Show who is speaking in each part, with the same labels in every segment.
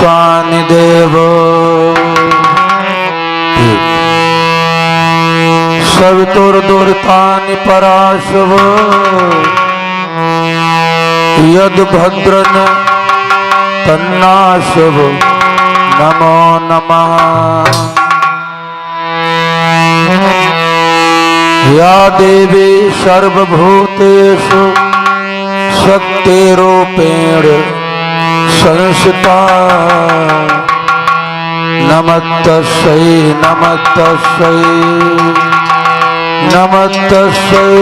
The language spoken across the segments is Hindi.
Speaker 1: देवानि देवो सवितुर्दुर्तानि पराशव यद भद्रन तन्नाशव नमो नमः। या देवी सर्वभूतेषु शक्तिरूपेण संस्थिता नमस्तस्यै नमस्तस्यै नमस्तस्यै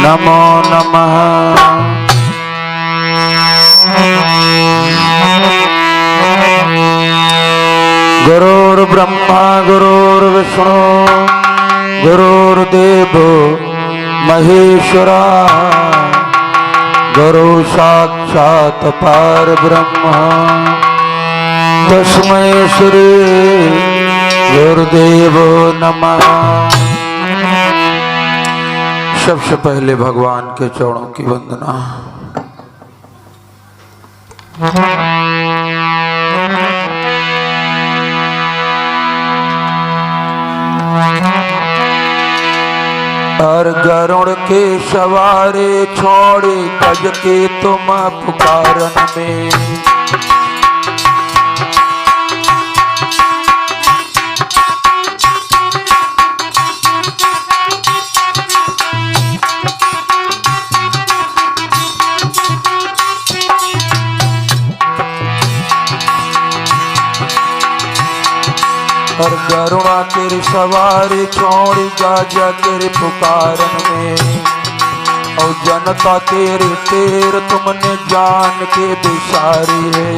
Speaker 1: नमो नमः। गुरुर्ब्रह्मा गुरुर्विष्णु गुरुर्देवो महेश्वरा गुरु साक्षात् परब्रह्म तस्मै श्री गुरुदेवो नमः। सबसे पहले भगवान के चरणों की वंदना। और गरुड़ के सवारे छोड़े गज के तुम पुकारन में और गरुड़ा तेरे सवारी छोड़ी गाजा तेरे पुकारन में और जनता तेरे तेर तुमने जान के बिसारी है।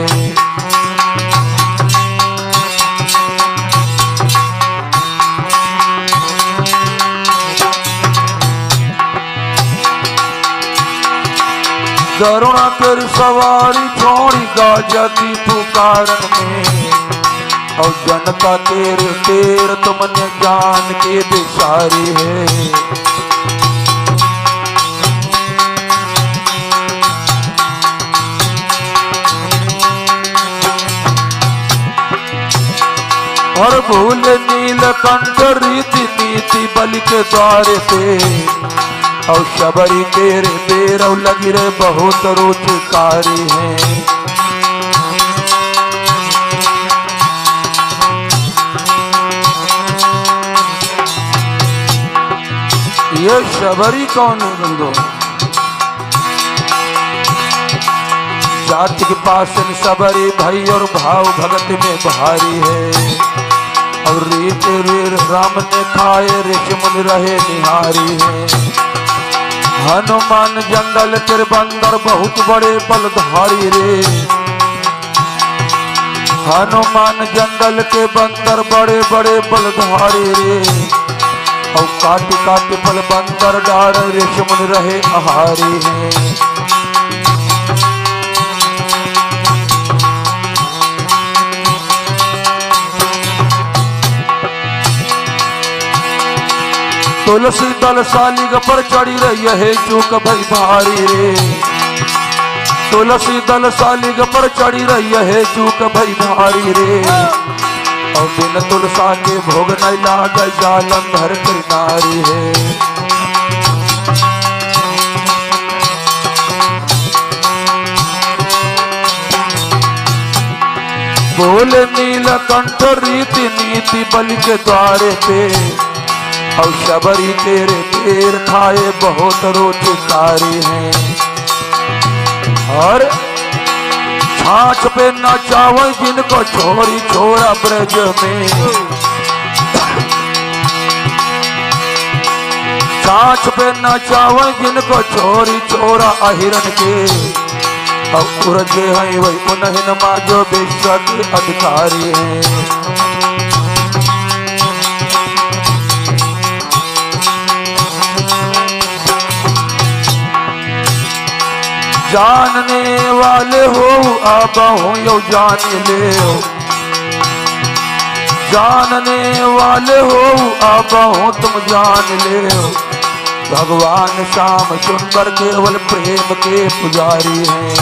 Speaker 1: गरुड़ा तेरी सवारी छोड़ी गाजा की पुकारन में और जनता तेरे तेर तुमने जान के बिसारी है। और भूल नीलकंठ रीति नीति बलि के द्वार पे और शबरी तेरे पैर लगी रे बहुत रुचकारी है। ये शबरी कौन है बंदो? जाति के पास शबरी भाई और भाव भगत में भारी है। और रीत वीर राम ने खाए ऋषि मुनि रहे निहारी है। हनुमान जंगल के बंदर बहुत बड़े बलधारी रे। हनुमान जंगल के बंदर बड़े बड़े बलधारी रे। और काटी काटी पल बंदर डार ऋषि मुनि रहे आहारी है। तुलसी दल सालिग पर चढ़ी रही है चूक भई भारी रे। तुलसी दल सालिग पर चढ़ी रही है चूक भई भारी रे। और बिन तुलसा के भोग नहीं लाग जालंधर की नारी है। बोले नीलकंठ रीति नीति बलि के द्वारे पे और शबरी तेरे पैर खाए बहुत रुचकारी है। और छाछ पे नचावे जिनको छोरी छोरा ब्रज में। छाछ पे नचावे जिनको छोरी छोरा अहिरन के और उर्जे हैं वही उन्हें माँ जो विश्व के अधिकारी हैं। जानने वाले हो अब हो यो जान ले हो। जानने वाले हो अब हो तुम जान ले हो। भगवान श्याम सुंदर केवल प्रेम के पुजारी हैं।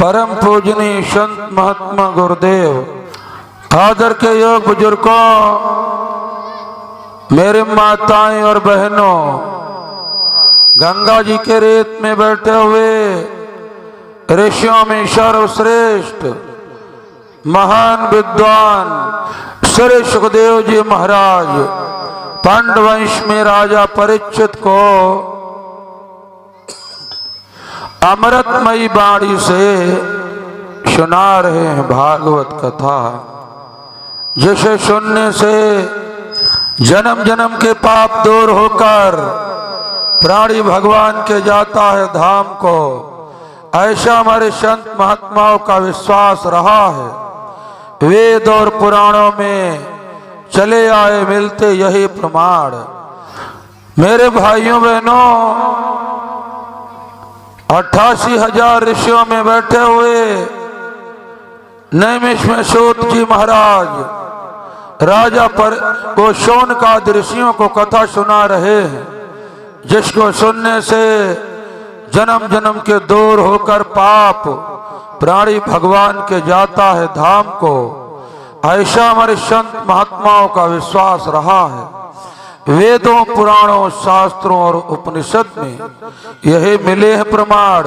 Speaker 1: परम पूजनीय संत महात्मा गुरुदेव, आदर के योग बुजुर्गों, मेरे माताएं और बहनों, गंगा जी के रेत में बैठे हुए ऋषियों में सर्वश्रेष्ठ महान विद्वान श्री सुखदेव जी महाराज पांडवंश में राजा परीक्षित को अमृतमयी वाणी से सुना रहे हैं भागवत कथा, जिसे सुनने से जन्म जन्म के पाप दूर होकर प्राणी भगवान के जाता है धाम को। ऐसा हमारे संत महात्माओं का विश्वास रहा है। वेद और पुराणों में चले आए मिलते यही प्रमाण। मेरे भाइयों बहनों, 88,000 ऋषियों में बैठे हुए नैमिष में सूत जी महाराज राजा पर को शौनकाद ऋषियों को कथा सुना रहे हैं, जिसको सुनने से जन्म जन्म के दूर होकर पाप प्राणी भगवान के जाता है धाम को। ऐसा हमारे संत महात्माओं का विश्वास रहा है। वेदों, पुराणों, शास्त्रों और उपनिषद में यही मिले हैं प्रमाण।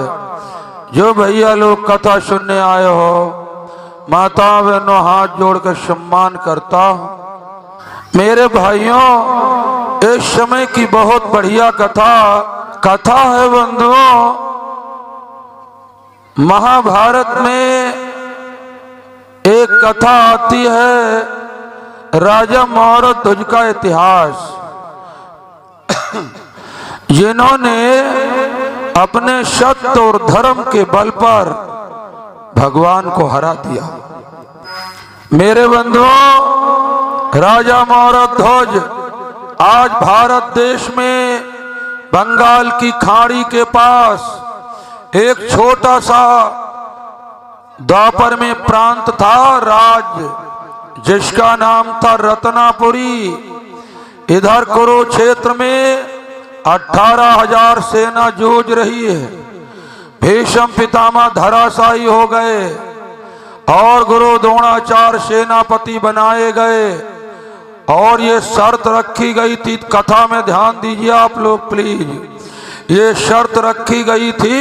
Speaker 1: जो भैया लोग कथा सुनने आए हो, माता बहनों, हाथ जोड़कर सम्मान करता हूं। मेरे भाइयों, इस समय की बहुत बढ़िया कथा है बंधुओं। महाभारत में एक कथा आती है, राजा मौरध्वज का इतिहास, जिन्होंने अपने सत्य और धर्म के बल पर भगवान को हरा दिया। मेरे बंधुओं, राजा मौरध्वज आज भारत देश में बंगाल की खाड़ी के पास एक छोटा सा द्वापर में प्रांत था, राज्य, जिसका नाम था रत्नापुरी। इधर कुरुक्षेत्र में 18,000 सेना जूझ रही है। भीष्म पितामह धराशायी हो गए और गुरु द्रोणाचार्य सेनापति बनाए गए। और ये शर्त रखी गई थी, कथा में ध्यान दीजिए आप लोग प्लीज। ये शर्त रखी गई थी,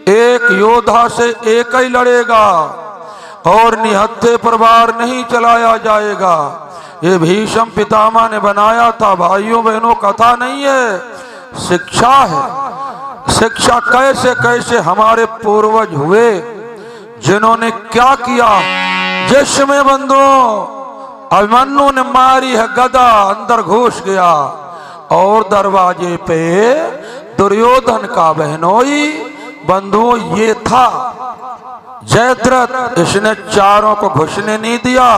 Speaker 1: एक योद्धा से एक ही लड़ेगा और निहत्थे पर वार नहीं चलाया जाएगा। ये भीष्म पितामह ने बनाया था। भाइयों बहनों, कथा नहीं है, शिक्षा है। शिक्षा कैसे कैसे हमारे पूर्वज हुए, जिन्होंने क्या किया। जिसमें बंधुओं अभिमन्यु ने मारी है गदा, अंदर घुस गया और दरवाजे पे दुर्योधन का बहनोई। बंधुओं, ये था जयद्रथ, इसने चारों को घुसने नहीं दिया।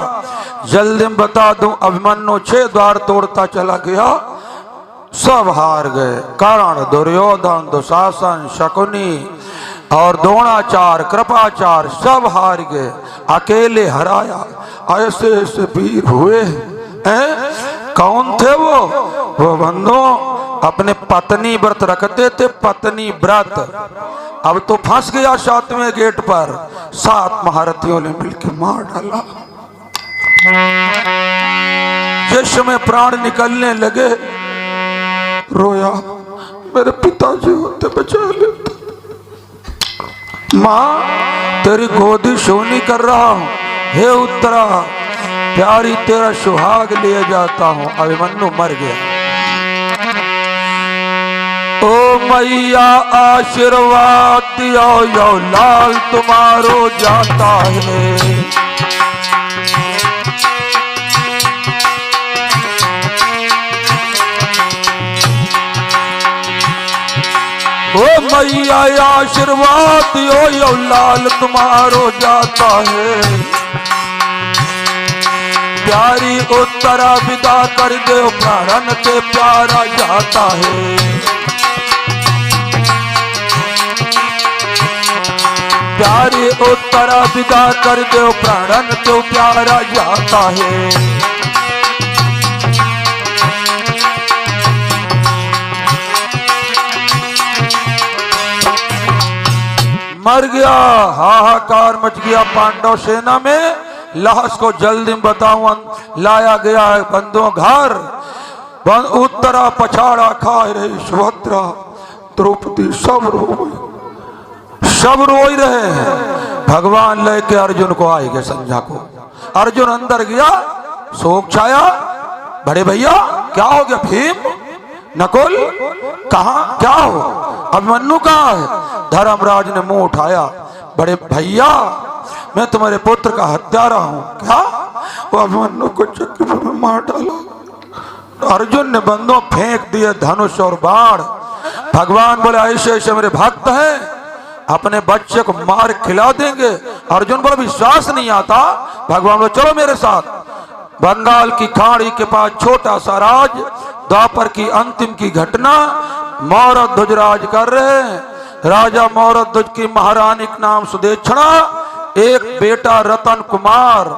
Speaker 1: जल्दी में बता दूं, अभिमन्यु 6 द्वार तोड़ता चला गया, सब हार गए। कारण दुर्योधन, दुशासन, शकुनी और द्रोणाचार्य, कृपाचार्य सब हार गए। अकेले हराया। ऐसे ऐसे वीर हुए हैं। कौन थे वो बंधुओं अपने पत्नी व्रत रखते थे, पत्नी व्रत। अब तो फंस गया 7वें गेट पर। 7 महारथियों ने मिलकर मार डाला। जिस समय प्राण निकलने लगे, रोया, मेरे पिताजी होते बचा लेते। माँ, तेरी गोदी सोनी कर रहा हूं, हे उत्तरा प्यारी, तेरा सुहाग लिए जाता हूं। अभिमन्यु मर गया। ओ मैया आशीर्वाद दियो, यो लाल तुम्हारो जाता है। ओ मैया आशीर्वाद दियो, यो लाल तुम्हारो जाता है। प्यारी उत्तरा विदा कर दो, प्राण के प्यारा जाता है। प्यारी उत्तरा विदा कर दो, प्राण तो प्यारा जाता है। मर गया। हाहाकार मच गया पांडव सेना में। लाश को जल्दी में बताऊं लाया गया है बंदों घर। उत्तरा पछाड़ा खाए रही सुभद्रा द्रौपदी सब रो ही रहे हैं। भगवान लेके अर्जुन को आएंगे संध्या को। अर्जुन अंदर गया, शोक छाया। बड़े भैया क्या हो गया? भीम नकुल कहाँ, क्या हो? अभिमन्यु कहाँ है? धर्मराज ने मुंह उठाया, बड़े भैया मैं तुम्हारे पुत्र का हत्यारा हूं। क्या? वो अभिमन्यु को चक्र में मार डाला। अर्जुन ने बंदों फेंक दिए धनुष और बाण। भगवान बोले ऐसे ऐसे मेरे भक्त हैं, अपने बच्चे को मार खिला देंगे। अर्जुन को विश्वास नहीं आता। भगवान बोले चलो मेरे साथ। बंगाल की खाड़ी के पास छोटा सा राज, द्वापर की अंतिम की घटना। मौरध्वज राज कर रहे हैं। राजा मौरध्वज की महारानी का नाम सुदेक्षणा, एक बेटा रतन कुमार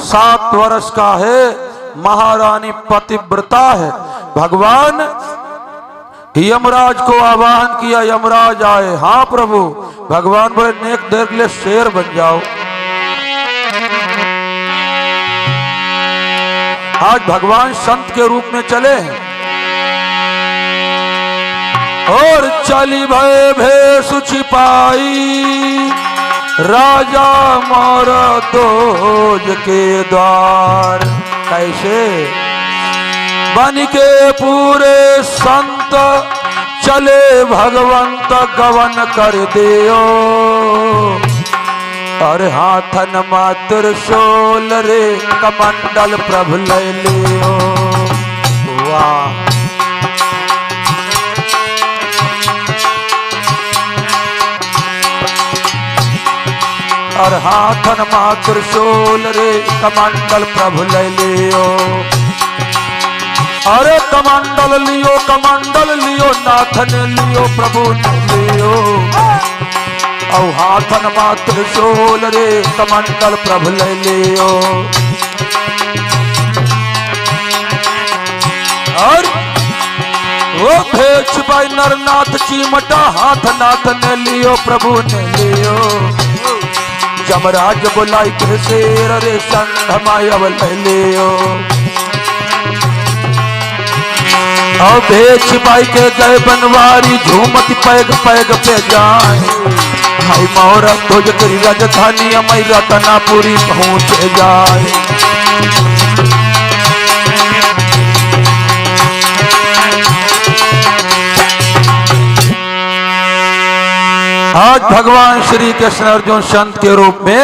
Speaker 1: 7 वर्ष का है। महारानी पतिव्रता है। भगवान यमराज को आह्वान किया, यमराज आए। हाँ प्रभु। भगवान बोले नेक देर के लिए शेर बन जाओ। आज भगवान संत के रूप में चले हैं और चली भय भेष छिपाई राजा मौरध्वज के द्वार। कैसे? बन के पूरे संत चले भगवंत गवन कर दियो। और हाथन मात्र शोल रे कमंडल प्रभु ले लियो। वाह! और हाथन मात्र शोल रे कमंडल प्रभु ले लियो। अरे कमंडल लियो नाथन लियो प्रभु ने लियो। और हाथन मात्र शोल रे कमंडल प्रभु ले लियो। और वो भेष भाई नरनाथ चीमटा हाथ नाथ ने लियो प्रभु ने लियो। जमराज बुलाई के शेर रे संघ मायव ले लियो। और भेष भाई के गए बनवारी झूमती पैग पैग पे जाए। भाई मौरध्वज करी राजधानी मई रतनापुरी पहुंच जाए। आज भगवान श्री कृष्ण अर्जुन संत के रूप में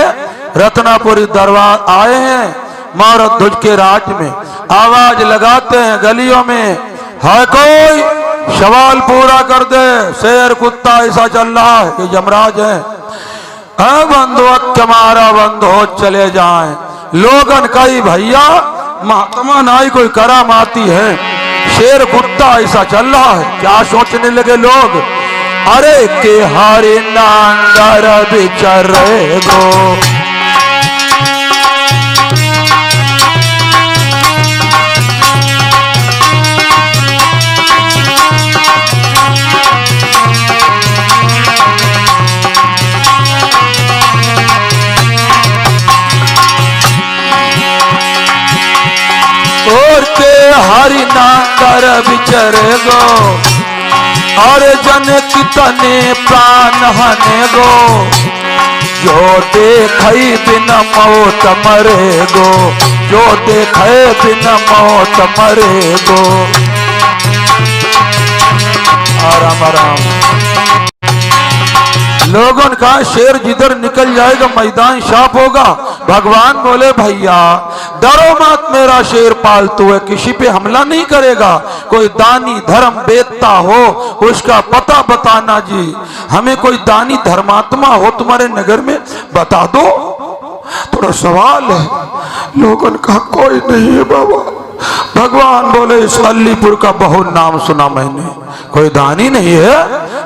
Speaker 1: रत्नापुरी दरबार आए हैं। मौरध्वज के राज में आवाज लगाते हैं गलियों में, है कोई सवाल पूरा कर दे। शेर कुत्ता ऐसा चल रहा है कि यमराज है। बंधु हमारा बंधु चले जाएं। लोगन कई भैया महात्मा नाई कोई कराम आती है। शेर कुत्ता ऐसा चल रहा है। क्या सोचने लगे लोग? अरे के हरे नांगर बिचर गो। और के हरि नांगर बिचर गो। और जन कितने प्राण हने गो। जो देखे बिन मौत मरे गो। जो देखे बिन मौत मरे गो। आराम आराम। लोगों का शेर जिधर निकल जाएगा मैदान साफ होगा। भगवान बोले भैया डरो मत, मेरा शेर पालतू है, किसी पे हमला नहीं करेगा। कोई दानी धर्म बेचता हो उसका पता बताना जी। हमें कोई दानी धर्मात्मा हो तुम्हारे नगर में बता दो। थोड़ा सवाल है। लोगों का कोई नहीं है बाबा। भगवान बोले इस अलीपुर का बहुत नाम सुना मैंने, कोई दानी नहीं है।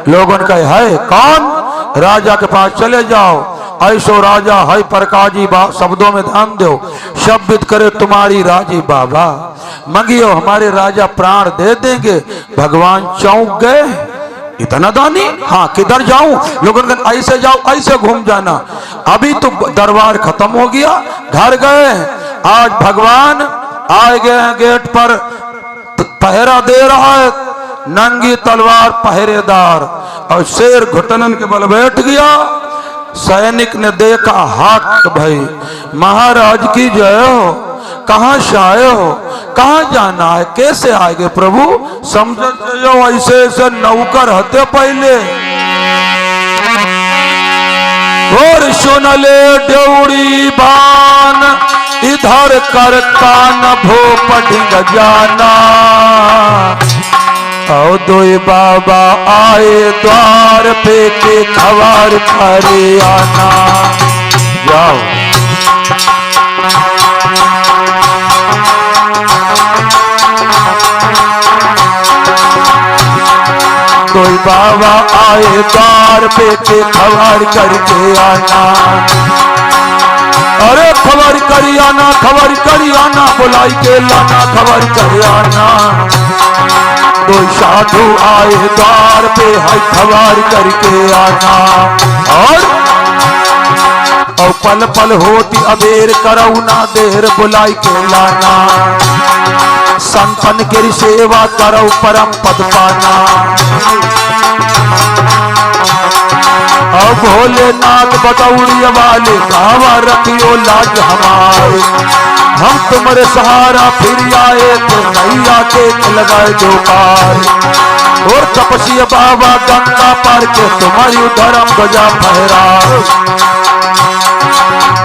Speaker 1: लोगों का है कौन? राजा के पास चले जाओ। ऐसो राजा है प्रकाजी बा, शब्दों में ध्यान दो। शब्द करे तुम्हारी राजी बाबा, मंगियो हमारे राजा प्राण दे देंगे। भगवान चौंक गए। इतना दानी? हाँ, किधर जाऊं? लोगों ने ऐसे जाओ, ऐसे घूम जाना। अभी तो दरबार खत्म हो गया, घर गए। आज भगवान आए गए हैं गेट पर, पहरा दे रहा है, नंगी तलवार पहरेदार, और शेर घुटनन के बल बैठ गया। सैनिक ने देखा, हाक भाई महाराज की जय हो, कहाँ से आए हो, कहाँ जाना है, कैसे आएगे प्रभु? समझ जाओ ऐसे ऐसे नौकर हते पहले। और सुन ले ड्योड़ी बान, इधर कर कान भो पढ़िंग जाना। औ दोई बाबा आए द्वार पे के खबर करे आना। जाओ कोई बाबा आए द्वार पे के खबर करके आना। अरे खबर करी आना, खबर करी आना, बुलाई के लाना, खबर कर आना। कोई साधु आए द्वार पे है, खबर करके आना। और पल पल होती अबेर करऊ ना देर, बुलाई के लाना। संतन की सेवा करो परम पद पाना। और भोलेनाथ बदौड़िया वाले गावा रखियो लाज हमारे। हम तुम्हारे सहारा फिर आए तो नैया के लगाए दो पार। और तपस्या बाबा गंगा पार के तुम्हारी धर्म ध्वजा फहरा।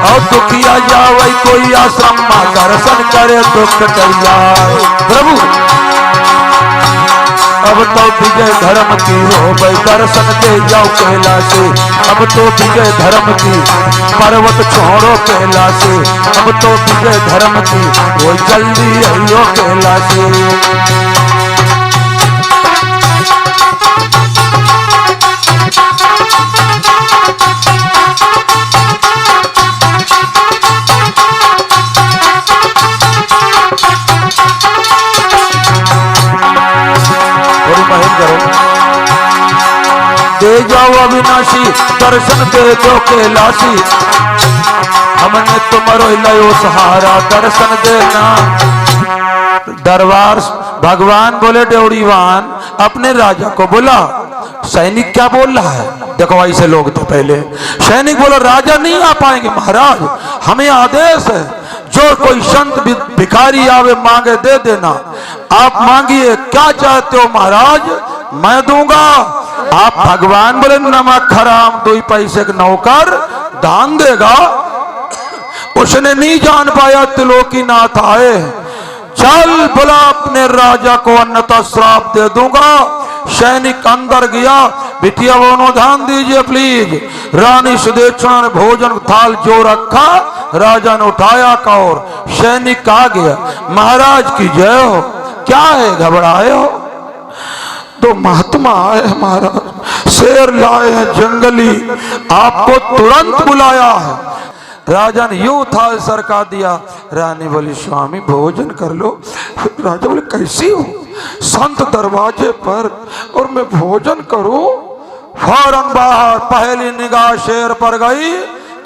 Speaker 1: और दुखिया जावे कोई आश्रम में दर्शन करे दुख टैया। प्रभु अब तो विजय धर्म की हो भाई, दर्शन दे जाओ कैलाशी। अब तो विजय धर्म की पर्वत छोड़ो कैलाशी। अब तो विजय धर्म की वो जल्दी आइयो कैलाशी। दे जाओ अविनाशी, दर्शन दे दो कैलाशी। हमने तुम्हारो लयो सहारा, दर्शन देना। दरबार भगवान बोले ड्योड़ीवान अपने राजा को बोला। सैनिक क्या बोल रहा है? देखो ऐसे लोग थे पहले। सैनिक बोला राजा नहीं आ पाएंगे महाराज, हमें आदेश है, जो कोई संत भिखारी आवे मांगे दे देना। आप मांगिए, क्या चाहते हो महाराज, मैं दूंगा। आप भगवान बोले नमक हराम 2 पैसे का नौकर दान देगा। उसने नहीं जान पाया त्रिलोकीनाथ आए। चल बोला अपने राजा को अन्यथा श्राप दे दूंगा। सैनिक अंदर गया, बिटिया बोनो ध्यान दीजिए प्लीज। रानी सुदेक्षणा ने भोजन थाल जो रखा, राजा ने उठाया कौर। सैनिक आ गया, महाराज की जय हो, क्या है घबराए हो? तो महात्मा आए महाराज, शेर लाए हैं जंगली, आपको तुरंत बुलाया है। राजा ने यूं थाल सरका दिया। रानी बोली स्वामी भोजन कर लो। राजा बोले कैसी हो? संत दरवाजे पर और मैं भोजन करूं? फौरन बाहर पहली निगाह शेर पर गई,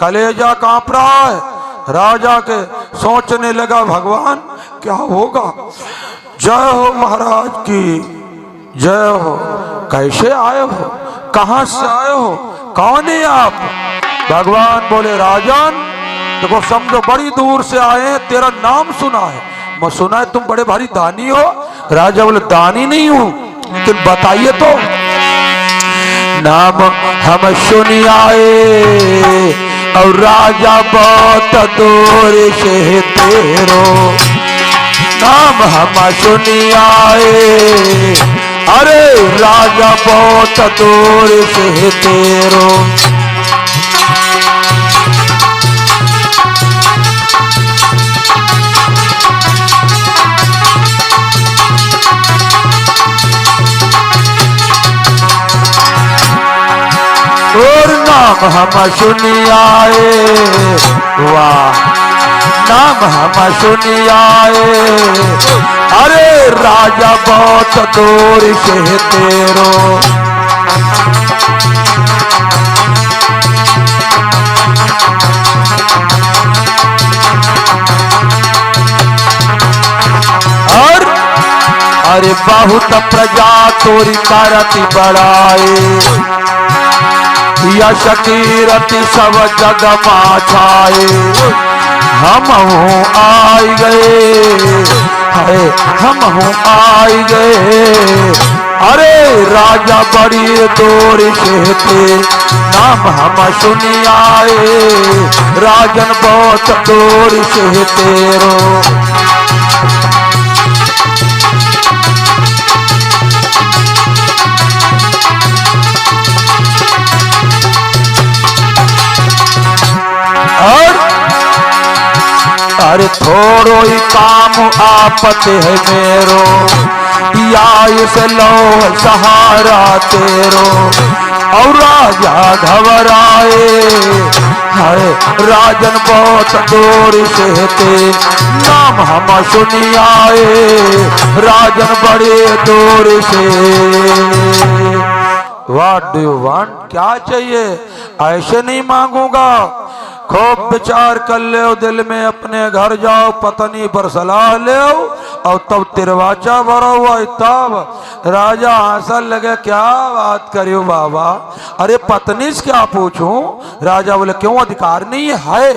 Speaker 1: कलेजा कांप रहा है। राजा के सोचने लगा भगवान क्या होगा। जय हो महाराज की जय हो। कैसे आए हो, कहां से आए हो, कौन है आप? भगवान बोले राजन देखो समझो बड़ी दूर से आए हैं, तेरा नाम सुना है, मैं सुना है तुम बड़े भारी दानी हो। राजा बोले दानी नहीं हूं, तुम बताइए तो। नाम हम सुनी आए और राजा बहुत दूर से तेरो। नाम हम सुनी आए, अरे राजा बहुत दूर से तेरो। और नाम हम सुनी आए, वाह नाम हम सुनी आए, अरे राजा बहुत दूर से तेरो। और अरे बहुत प्रजा तोरी करती बड़ाए, यश कीरति सब जग माछाए। हम आई गए, है हम आई गए। अरे राजा बड़ी दूर से थे, नाम हम सुनी आए। राजन बहुत दूर से तेरो, अरे थोड़ो ही काम आपत है मेरो, या इस लो सहारा तेरो। और राजा घबराए, हरे राजन बहुत दूर से थे, नाम हम सुनी आए। राजन बड़े दूर से। व्हाट डू यू वांट, क्या चाहिए? ऐसे नहीं मांगूंगा, खूब विचार कर ले, दिल में अपने घर जाओ, पत्नी पर सलाह ले और तब तिरवाचा भरा हुआ। तब राजा हंसन लगे, क्या बात करियो बाबा, अरे पत्नी से क्या पूछूं? राजा बोले, क्यों अधिकार नहीं है?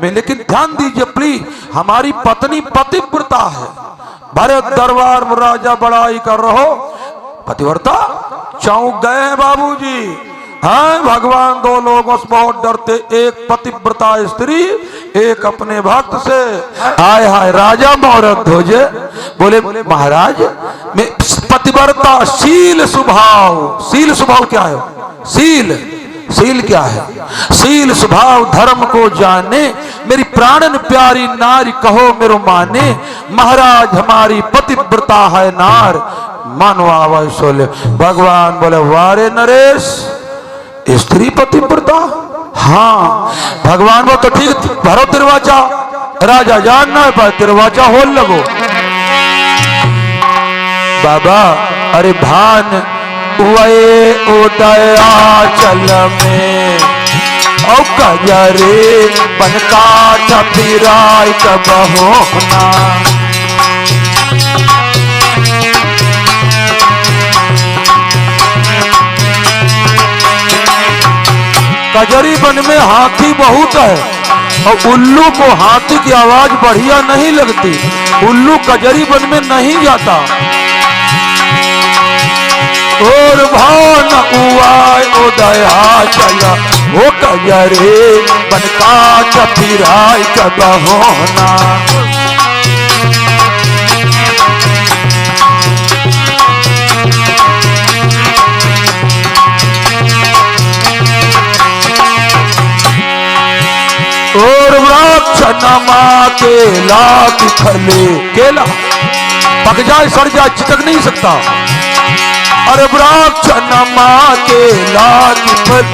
Speaker 1: लेकिन ध्यान दीजिए प्लीज, हमारी पत्नी पतिव्रता है। भरे दरबार में राजा बड़ाई कर रहो, पतिव्रता चौंक गए हैं बाबूजी। हाँ, भगवान दो लोगों से बहुत डरते, एक पतिव्रता स्त्री, एक अपने भक्त से। हाय हाय, राजा मोहरत हो जे, बोले महाराज मैं पतिव्रता शील स्वभाव। शील स्वभाव क्या है? शील क्या है? शील स्वभाव धर्म को जाने, मेरी प्राणन प्यारी नारी कहो मेरो माने। महाराज हमारी पतिव्रता है नार, मानो आवाज सोले। भगवान बोले, वारे नरेश, स्त्री पतिव्रता? हाँ। भगवान वो तो ठीक, भरो तिरवाचा, राजा जानना है पर तिरवाचा होल लगो। बाबा अरे भान वे उदयाचल में, औ कजरे बनका छपिराय कबहोना। कजरी वन में हाथी बहुत है और उल्लू को हाथी की आवाज बढ़िया नहीं लगती, उल्लू कजरी वन में नहीं जाता। और भान उआय उदयाचल, वो कजरे बनका छपिराय कबहोना। और वृक्ष नमा केला की फले, केला पक जाए सड़ जाए चिटक नहीं सकता। अरे वृक्ष नमा केला की फल,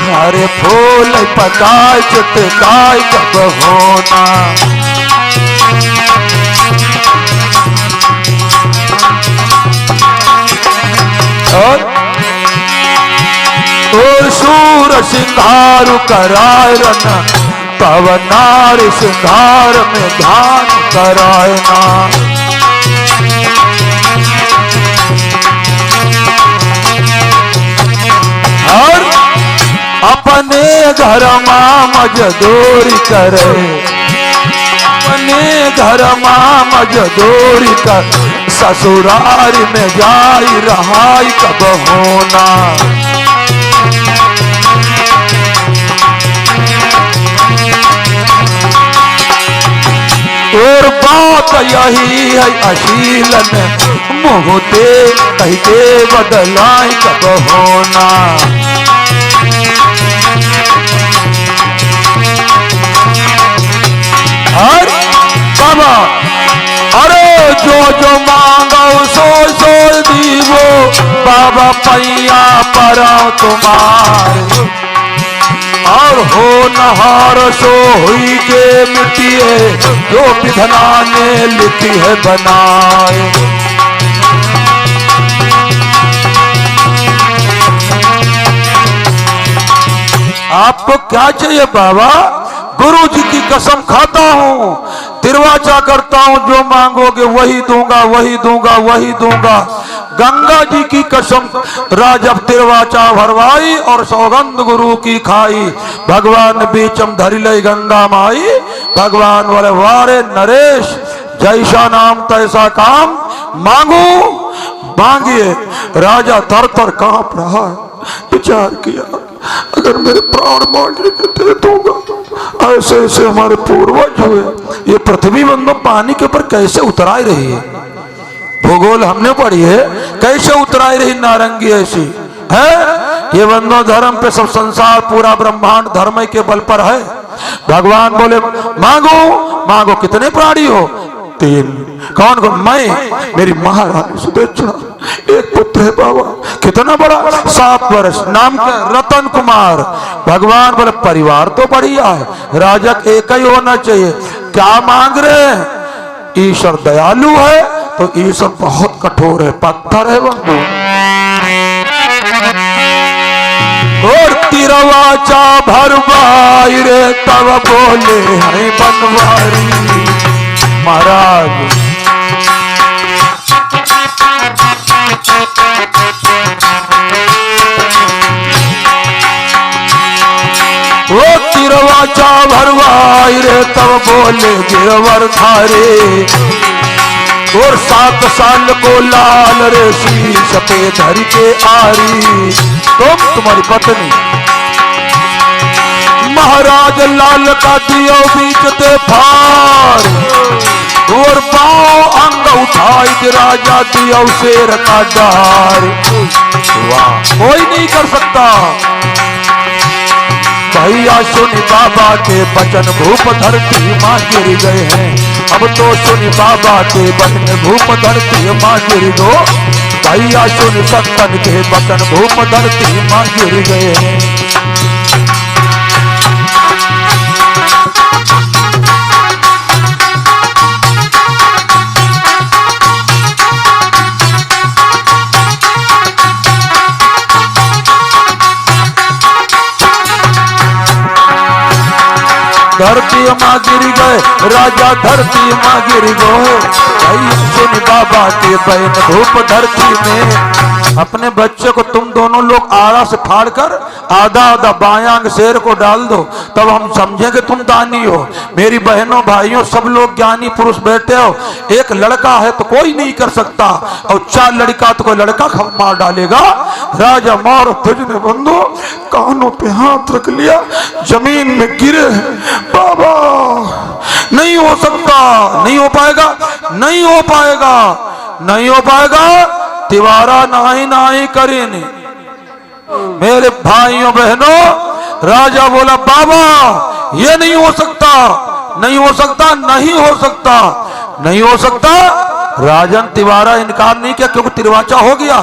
Speaker 1: हरे फूल पकाए चटकाए कब होना। और सूर सिंगार कराए रन, पवनार सिंगार में ध्यान करायना। और अपने घर में मजदूरी करे, अपने घर में मजदूरी कर, ससुराल में जाई रहाई कब होना। और बात यही है अशीलन, मुहते कहते बदलाई कब होना। और बाबा अरे जो मांगो सो दीवो, बाबा पैया पर तुम्हार। और हो नहार सो हुई के मिट्टिए, जो विधना ने लिखी है बनाए। आपको क्या चाहिए बाबा? गुरु जी की कसम खाता हूँ, तिरवाचा करता हूँ, जो मांगोगे वही दूंगा, वही दूंगा, वही दूंगा। गंगा जी की कसम राजब तिरवाचा भरवाई और सौगंध गुरु की खाई। भगवान बीचम धरी लई गंगा माई, भगवान बोले वारे नरेश जैसा नाम तैसा काम, मांगू मांगिए। राजा थर थर कांप रहा है, विचार किया अगर मेरे प्राण मांगे के दे दूंगा। ऐसे ऐसे हमारे पूर्वज हुए, ये पृथ्वी बंदो पानी के ऊपर कैसे उतराई रही है, भूगोल हमने पढ़ी है, कैसे उतराई रही नारंगी ऐसी है। ये बंदो धर्म पे सब संसार पूरा ब्रह्मांड धर्म के बल पर है। भगवान बोले मांगो मांगो, कितने प्राणी हो? 3। कौन कौन? मैं, मेरी महारानी सुदेक्षा, एक पुत्र है बाबा। कितना बड़ा? 7 वर्ष, नाम क्या? रतन कुमार। भगवान बोले परिवार तो बढ़िया है, राजा एक ही होना चाहिए। क्या मांग रहे हैं? ईश्वर दयालु है तो ईश्वर बहुत कठोर है, पत्थर है बंधु। और तिरवाचा भरवाई रे तब बोले हैं बनवारी महाराज। वो तिरवाचा भरवाई रे तब बोले गिरवर थारे। और 7 साल को लाल रे शीश पे धर के आरी। तुम्हारी पत्नी महाराज लाल का दियो बीच ते फार। और पांव अंग उठाई राजा दियो शेर का डार। वाह, कोई नहीं कर सकता। भैया सुनी बाबा के बचन भूप धरती मां गिर गए हैं। अब तो सुनी बाबा के बचन भूप धरती मां गिर गो। भैया सुन सत्तन के बचन भूप धरती मां गिर गए हैं। धरती मां गिर गए, राजा धरती मां गिर गए। सुन बाबा के बहन धूप धरती में। अपने बच्चे को तुम दोनों लोग आड़ा से फाड़ कर आधा आधा बायांग शेर को डाल दो, तब हम समझेंगे तुम दानी हो। मेरी बहनों भाइयों सब लोग ज्ञानी पुरुष बैठे हो। एक लड़का है तो कोई नहीं कर सकता, और 4 लड़का तो कोई लड़का मार डालेगा। राजा मारो तुझने बंदो, कानों पे हाथ रख लिया, जमीन में गिरे। बाबा नहीं हो सकता, नहीं हो पाएगा, नहीं हो पाएगा, नहीं हो पाएगा। तिवारा नाही नाही करेने। मेरे भाइयों बहनों, राजा बोला बाबा ये नहीं हो सकता, नहीं हो सकता, नहीं हो सकता, नहीं हो सकता। राजन तिवारा इनकार नहीं किया क्योंकि तिरवाचा हो गया।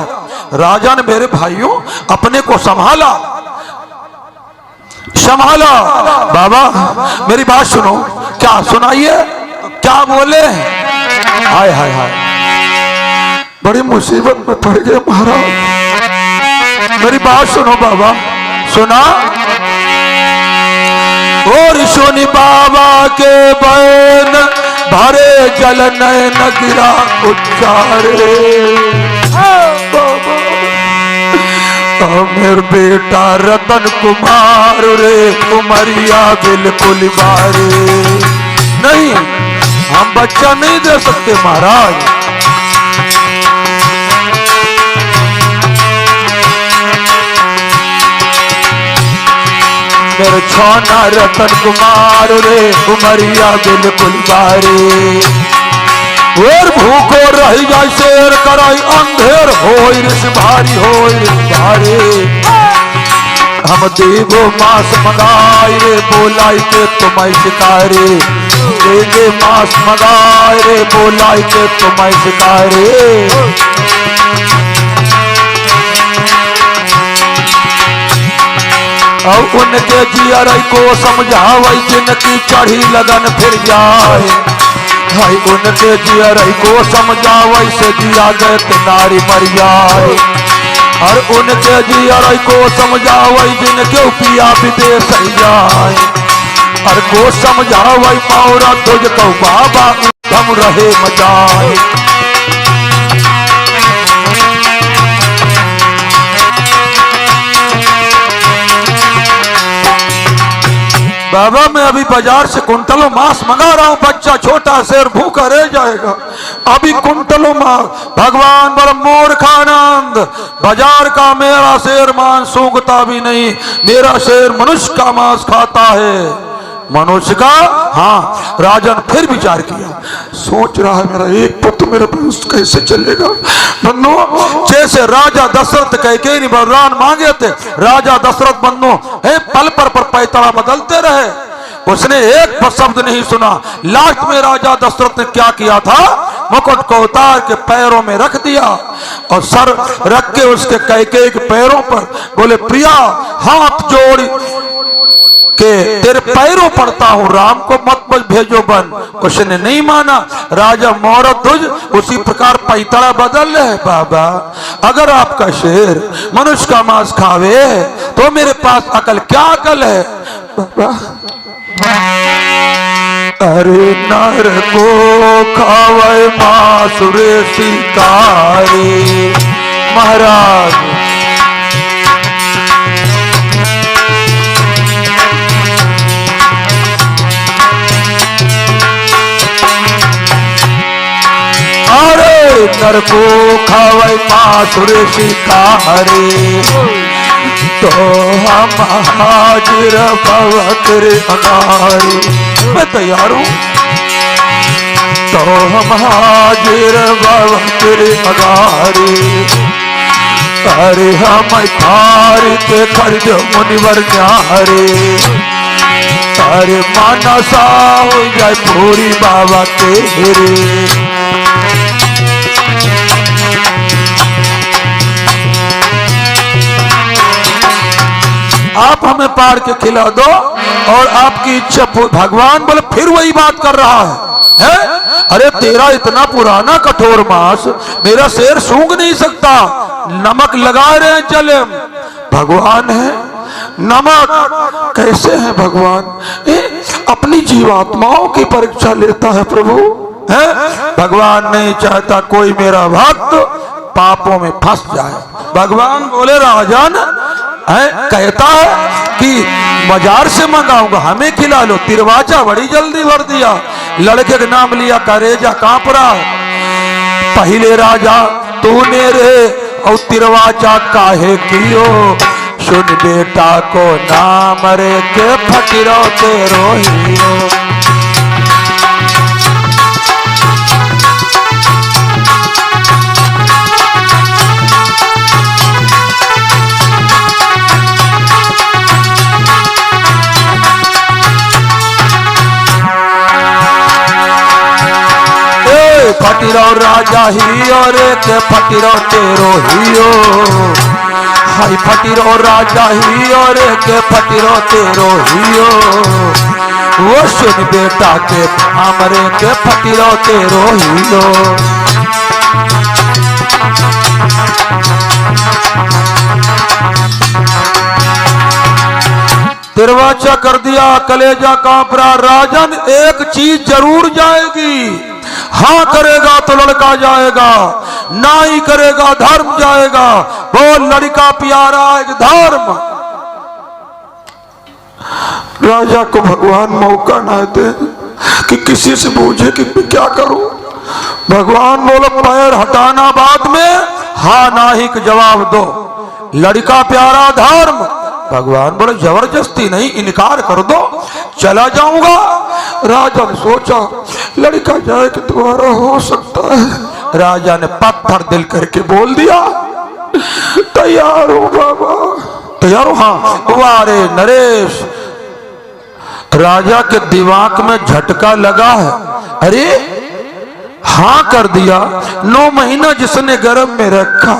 Speaker 1: राजा ने मेरे भाइयों अपने को संभाला, संभाला। बाबा मेरी बात सुनो। क्या सुनाइए? क्या बोले? हाय हाय हाय, बड़ी मुसीबत में पड़ गए महाराज। मेरी बात सुनो बाबा, सुना। और सुनी बाबा के बहन भरे जल नयन गिरा उच्चारे। मेरे बेटा रतन कुमार रे उमरिया बिल्कुल बारे। नहीं, हम बच्चा नहीं दे सकते महाराज। मेरे छोना रतन कुमार रे उमरिया बिल्कुल बारे। और भूखो रह जाए शेर कराई अंधेर होई रिस भारी, होई रिस भारी। हम देवो मांस मंगाए रे बोलाई के तुम्हें शिकारे। देगे मांस मंगाए रे बोलाई के तुम्हें शिकारे। और उनके जियर को समझावे जिनकी चढ़ी लगन फिर जाए। भाई उनके जियर को समझावे से दिया गए नारी मर जाए। और उनके जियर को समझावई जिन क्यों पिया विदेश जाए, और को समझावई मौरा तुझको बाबा हम रहे मजाए। बाबा मैं अभी बाजार से कुंटलों मांस मंगा रहा हूं, बच्चा छोटा शेर भूखा रह जाएगा, अभी कुंटलों मांस। भगवान बड़ा मूर्खानंद, बाजार का मेरा शेर मांस सूंघता भी नहीं, मेरा शेर मनुष्य का मांस खाता है। मनुष्य का? हाँ। राजन फिर विचार किया, सोच रहा है मेरा एक पुत्र मेरे पास कैसे चलेगा। बन्नो जैसे राजा दशरथ कैकेयी वरदान मांगे थे, राजा दशरथ बन्नो पल पर पैतरा बदलते रहे, उसने एक शब्द नहीं सुना। लास्ट में राजा दशरथ ने क्या किया था, मुकुट को उतार के पैरों में रख दिया और सर रख के उसके कैकेयी के पैरों पर बोले, प्रिया हाथ जोड़ के तेरे पैरों पड़ता हूं, राम को मत भेजो बन। उसने नहीं माना। राजा मौर्य तुझ उसी प्रकार पैतरा बदल रहे। बाबा अगर आपका शेर मनुष्य का मांस खावे तो मेरे पास अकल क्या अकल है। बाबा अरे नर को खावे मांस रे शिकारी, महाराज नर को खावे मांस रे शिकारी, तो हम हाजिर भवत रे अगारी। मैं तैयार हूं, तो हम हाजिर भवत रे अगारी। अरे हम खारी के खरीद मुनिवर न्यारे, अरे मानसा हो जाए पूरी बाबा तेरे। आप हमें पार के खिला दो और आपकी इच्छा। भगवान बोले फिर वही बात कर रहा है? अरे तेरा इतना पुराना कठोर मांस मेरा शेर सूंघ नहीं सकता, नमक लगा रहे हैं चले। भगवान है नमक कैसे है भगवान? अपनी जीवात्माओं की परीक्षा लेता है प्रभु है। भगवान नहीं चाहता कोई मेरा भक्त पापों में फंस जाए। भगवान बोले राजन कहता है कि बाजार से मंगाऊंगा, हमें खिला लो। तिरवाचा बड़ी जल्दी भर दिया, लड़के का नाम लिया, करेजा कांप रहा। पहले राजा तूने रे और तिरवाचा काहे कियो, सुन बेटा को नाम रे के फकीरो तेरो हियो। फटीरो राजा हियो रे के फटीरो तेरो हियो, हाय फटीरो राजा हियो रे के फटीरो तेरो हियो। वो सुन बेटा के हमरे के फटीरो तेरो हियो। तिरवाचा कर दिया, कलेजा कांप रहा। राजन एक चीज जरूर जाएगी, हाँ करेगा तो लड़का जाएगा, ना ही करेगा धर्म जाएगा। वो लड़का प्यारा है धर्म। राजा को भगवान मौका ना दे कि किसी से पूछे कि मैं क्या करूं। भगवान बोलो पैर हटाना बाद में, हाँ ना ही का जवाब दो। लड़का प्यारा धर्म। भगवान बोले जबरदस्ती नहीं, इनकार कर दो, चला जाऊंगा। राजा ने सोचा लड़का जाए कि दोबारा हो सकता है। राजा ने पत्थर दिल करके बोल दिया तैयार हो बाबा, तैयार हो। हाँ वारे नरेश, राजा के दिमाग में झटका लगा है। अरे हाँ कर दिया। 9 महीना जिसने गर्भ में रखा,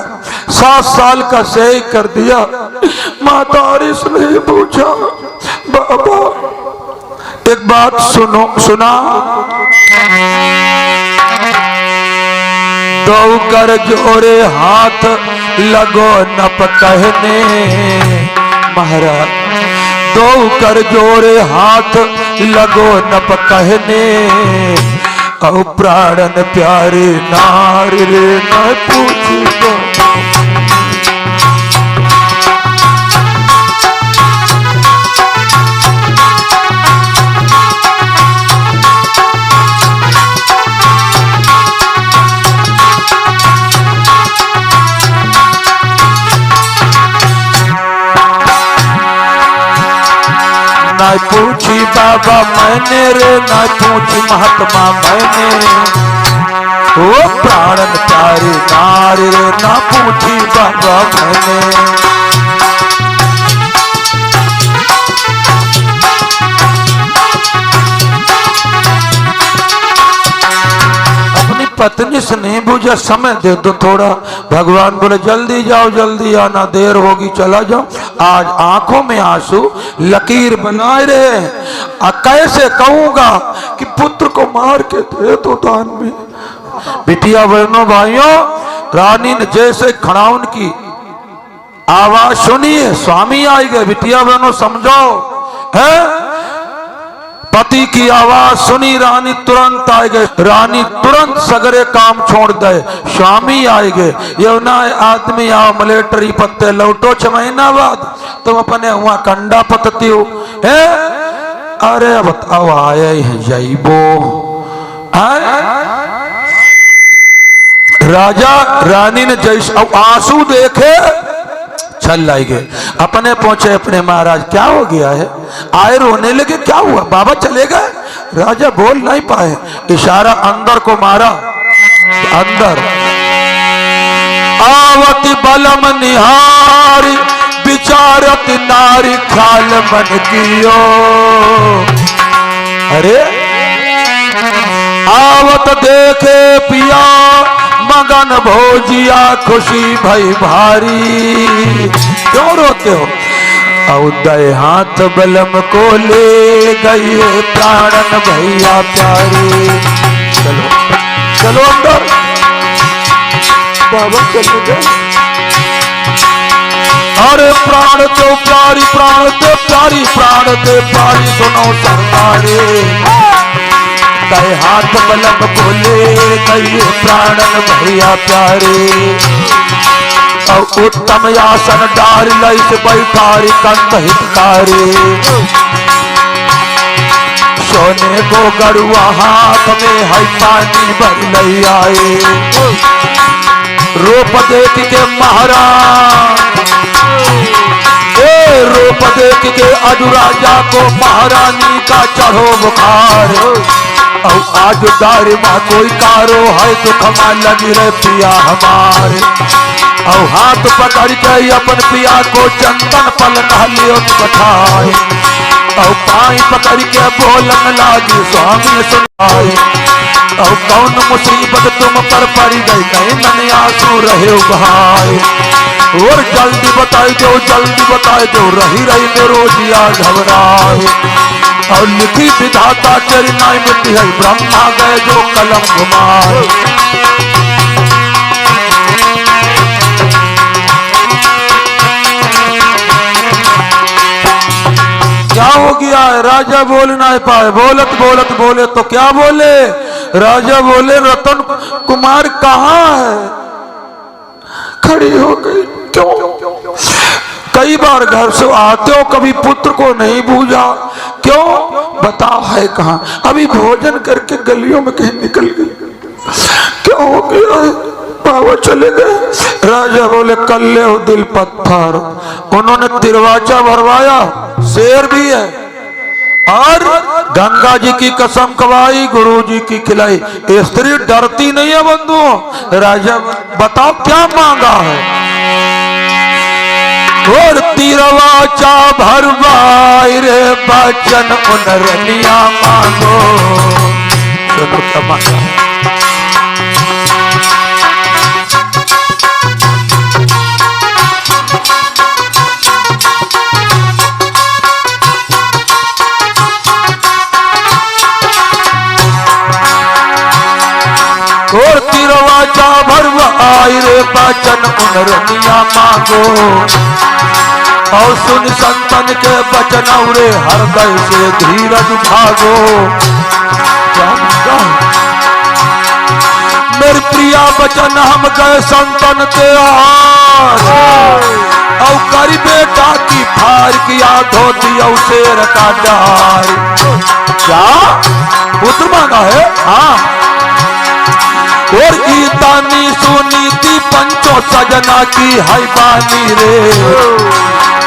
Speaker 1: 7 साल का सही कर दिया। माता ने पूछा बाबा एक बात सुना। दो कर जोड़े हाथ लगो नप कहने महाराज दो कर जोड़े हाथ लगो नप कहने औ प्राणन प्यारे नारी रे न पूछो ना पूछी बाबा मैंने रे ना पूछी महात्मा मैंने ओ प्राणन प्यारे नारी रे ना पूछी बाबा मैंने पत्नी से नहीं बुझा समय दे दो थोड़ा। भगवान बोले जल्दी जाओ जल्दी आना देर होगी चला जाओ। आज आंखों में आंसू लकीर बनाए रहे। कैसे कहूंगा कि पुत्र को मार के दे दो दान में। बिटिया बहनों भाइयों रानी ने जैसे खड़ाउन की आवाज सुनिए स्वामी आई गए। बिटिया बहनों समझो है पति की आवाज सुनी रानी तुरंत आ गए। रानी तुरंत सगरे काम छोड़ गए स्वामी आए गए। यमुना आदमी आओ मलेटरी पत्ते लौटो 6 महीना बाद तुम अपने वहां कंडा पतती हो है। अरे बताओ आए हैं जईबो राजा रानी ने जैसे आंसू देखे चल लाई गए। अपने पहुंचे अपने महाराज क्या हो गया है। आए रोने लगे क्या हुआ बाबा चले गए। राजा बोल नहीं पाए इशारा अंदर को मारा। अंदर आवती बलम निहारी विचारत नारी ख्याल मन कियो। अरे आवत देखे पिया मगन भोजिया खुशी भई भारी। क्यों रोते हो उदय हाथ बलम को ले गई प्राणन भैया प्यारे। चलो चलो अंदर बाबा चले गए। अरे प्राण तो प्यारी प्राण तो प्यारी प्राण तो प्यारी सुनो सरकारे। तय हाथ बलम बोले गई प्राणन भैया प्यारे। और उत्तम आसन डार लई से बैठारी कंठ हितकारी। सोने को गरुआ हाथ में है पानी भर लई आए। रूप देख के महाराज रूप देख के अजुराजा को महारानी का चढ़ो बुखार। और आज दारी माँ कोई कारो है दुख मां लगी रे पिया हमारे। और हाथ पकड़ के अपन पिया को चंदन पल नहलियो बैठाए। और पाई पकड़ के बोलन लागी स्वामी सुनाए। और कौन मुसीबत तुम पर पड़ी गई नहीं मन आंसू रहे बहाए। और जल्दी बताई दो रही रही में रोजिया घबराए। और लिखी विधाता चरनाई मिट्टी है ब्रह्मा गए जो कलम घुमाए। क्या हो गया है राजा बोल ना पाए। बोलत बोलत बोले तो क्या बोले। राजा बोले रतन कुमार कहाँ है। खड़ी हो गई क्यों। कई बार घर से आते हो कभी पुत्र को नहीं पूजा क्यों बताओ है कहाँ। अभी भोजन करके गलियों में कहीं निकल गई क्यों हो गया है। बाबा चले गए। राजा बोले कल ले हो दिल पत्थर। उन्होंने तिरवाचा भरवाया शेर भी है और गंगा जी की कसम खवाई गुरु जी की खिलाई। स्त्री डरती नहीं है बंधुओं। राजा बताओ क्या मांगा है। और तिरवाचा भरवाई रे बचन उनरनिया मांगो। सुनो तमाशा और तिरवाचा भरवाई आई रे बचन उन रनिया मांगो, और सुन संतन के बचन रे हृदय से धीरज भागो। मेरे प्रिया बचन हम गए संतन के और करी बेटा की फार किया धोती और शेर का डार। क्या पुत्र मांगा है? हाँ। और ईतानी सुनीति पंचो सजना की है बानी रे,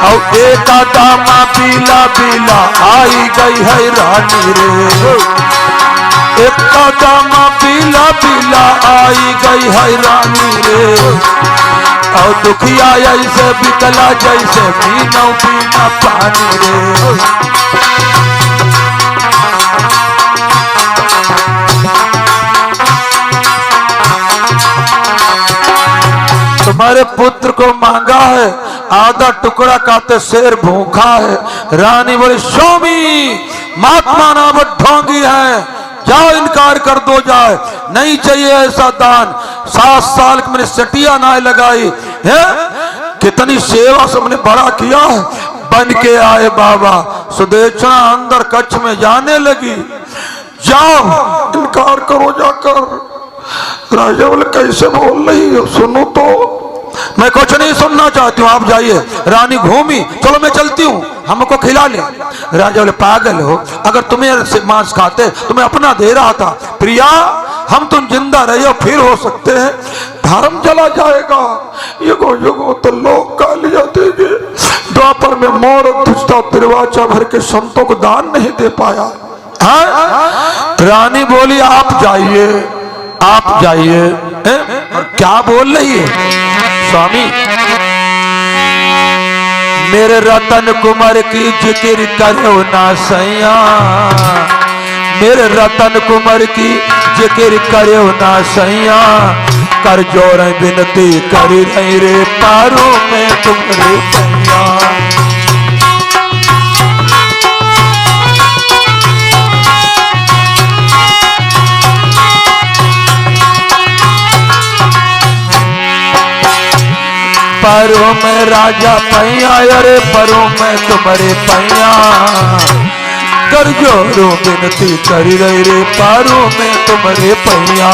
Speaker 1: और एक दामा पीला पीला आई गई है रानी रे, एक दामा पीला पीला आई गई है रानी रे, और दुखिया ऐसे बिकला जैसे पीना पीना पानी रे। तुम्हारे पुत्र को मांगा है, आधा टुकड़ा खाते शेर भूखा है। रानी बोली स्वामी महात्मा नाम ढोंगी है, जाओ इनकार कर दो जाए, नहीं चाहिए ऐसा दान। 7 साल की मैंने सटिया ना लगाई है, कितनी सेवा से मैंने बड़ा किया है। बन के आए बाबा, सुदेशना अंदर कच्छ में जाने लगी, जाओ इनकार करो जाकर। राजा बोले कैसे बोल रही हो, सुनो तो। मैं कुछ नहीं सुनना चाहती हूँ, आप जाइए। रानी घूमी, चलो मैं चलती हूँ, हमको खिला ले। राजा बोले पागल हो, अगर तुम्हें मांस खाते तो मैं अपना दे रहा था। प्रिया हम तुम जिंदा रहे हो फिर हो सकते हैं धर्म चला जाएगा, युगो युगो तो लोग गालियां देंगे। द्वापर में मोर तुझता तिरवाचा भर के संतों को दान नहीं दे पाया। रानी बोली आप जाइए, आप जाइए। क्या बोल रही है? स्वामी मेरे रतन कुमार की जिक्र करो ना सैया, मेरे रतन कुमार की जिक्र करो ना सैया, कर जोर विनती कर रही रे पारों में तुम्हारे सैया। परों में राजा पैया, अरे परों में तुम्हारे पैया, कर जोरो विनती कर रही रे पारों में तुम्हारे पैया।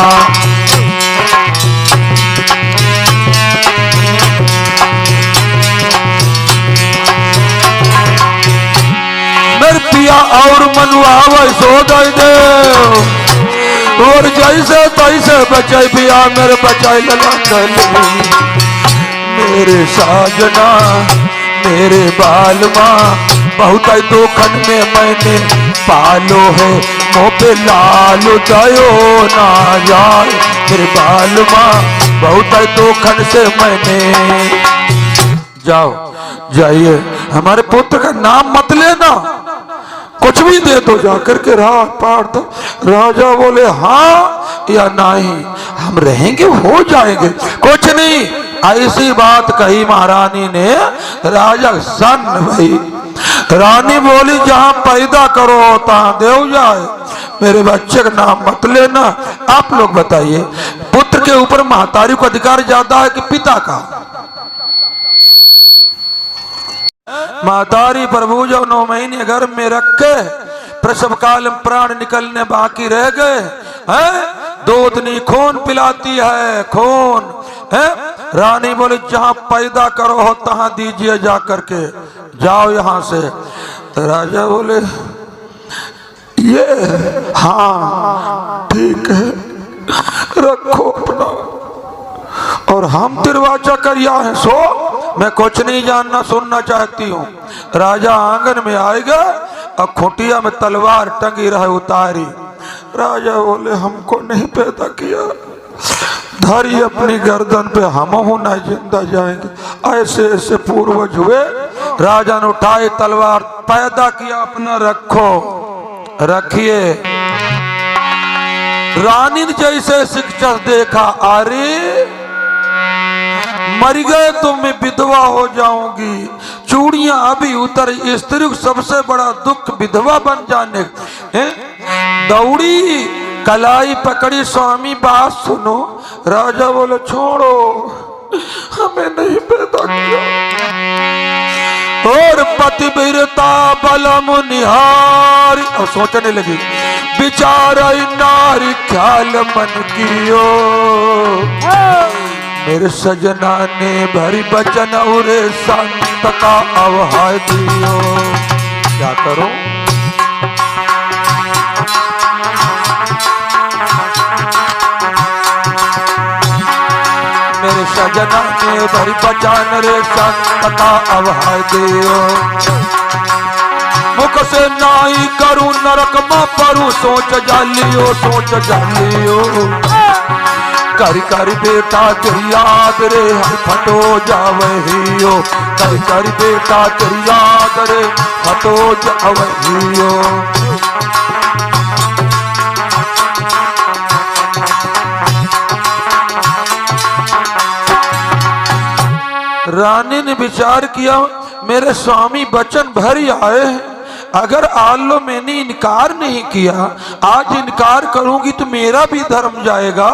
Speaker 1: मेरे पिया और मनुआ सो दे, और जैसे तैसे बचाई पिया मेरे बचाई लगा। मेरे साजना मेरे बालमा बहुत दुखन में मैंने पालो है, मुँह पे लालो जायो ना जाए। मेरे बालमा बहुत दुखन से मैंने, जाओ जाइए, हमारे पुत्र का नाम मत लेना, कुछ भी दे दो जाकर के राह पार दो। राजा बोले हाँ या नहीं, हम रहेंगे हो जाएंगे, कुछ नहीं। ऐसी बात कही महारानी ने, राजा सन्न भाई। रानी बोली जहां पैदा करो तहां देव जाए, मेरे बच्चे का नाम मत लेना। आप लोग बताइए, पुत्र के ऊपर महतारी को अधिकार ज्यादा है कि पिता का? महतारी प्रभु जब 9 महीने घर में रखे, प्रसव काल में प्राण निकलने बाकी रह गए हैं, दूध नहीं खून पिलाती है, खून है। रानी बोले जहां पैदा करो हो तहां दीजिए जा करके, जाओ यहां से। तो राजा बोले ये हाँ ठीक है, रखो अपना, और हम तिरवाचा करिया है सो मैं कुछ नहीं जानना सुनना चाहती हूँ। राजा आंगन में आएगा और खुटिया में तलवार टंगी रहे उतारी। राजा बोले हमको नहीं पैदा किया, धारी अपनी गर्दन पे हम ना जिंदा जाएंगे। ऐसे ऐसे पूर्वज हुए। राजा ने उठाई तलवार, पैदा किया अपना, रखो रखिए। रानी ने जैसे शिक्षा देखा, अरे मर गए तो मैं विधवा हो जाऊंगी, चूड़ियां अभी उतर, स्त्री को सबसे बड़ा दुख विधवा बन जाने। दौड़ी कलाई पकड़ी, स्वामी बात सुनो, राजा बोले छोड़ो, हमें नहीं पैदा किया। और पतिव्रता बलम निहारी, और सोचने लगी बिचारा नारी ख्याल मन कियो, मेरे सजना ने भरी बचन और संत का अवहाय दियो। क्या करूं? मेरे सजना ने भरी बचन रे संत का अवहाय दियो। मुख से नाई करूं नरक में परूं, सोच जालियो सोच जालियो। करी करी बेटा तेरी याद रे हर फटो जावहियो, करी करी बेटा तेरी याद रे फटो जावहियो। रानी ने विचार किया, मेरे स्वामी वचन भरी आए हैं, अगर आलो मैंने इनकार नहीं किया, आज इनकार करूंगी तो मेरा भी धर्म जाएगा।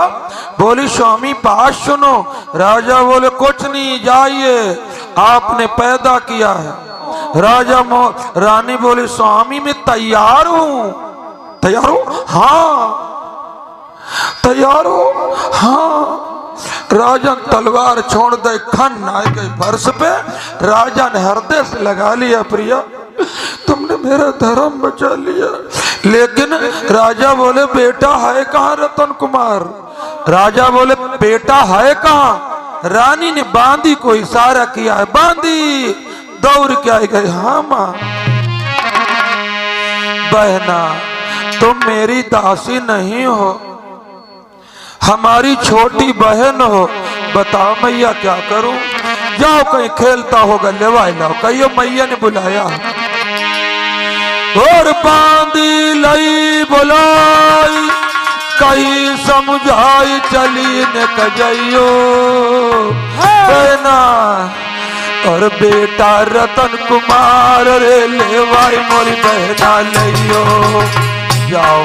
Speaker 1: बोली स्वामी बात सुनो। राजा बोले कुछ नहीं, जाइए, आपने पैदा किया है। रानी बोली स्वामी मैं तैयार हूं। तैयार हो? हाँ। तैयार हो? हाँ। राजन तलवार छोड़ दे, खन आए गए फर्श पे। राजा ने हृदय से लगा लिया, प्रिया तुमने मेरा धर्म बचा लिया। लेकिन राजा बोले बेटा है कहाँ रतन कुमार? राजा बोले बेटा है कहाँ? रानी ने बांदी को इशारा किया है, बांदी दौड़ के आई गई। हाँ माँ। बहना तुम मेरी दासी नहीं हो, हमारी छोटी बहन हो, बताओ मैया क्या करूं? जाओ कहीं खेलता होगा लेवा लाओ, कहियो मैया ने बुलाया। और बांदी लई बुलाई, कहीं समझाई चली ने कजइयो बहना। और बेटा रतन कुमार रे लेवाई मोरी बहना लइयो। जाओ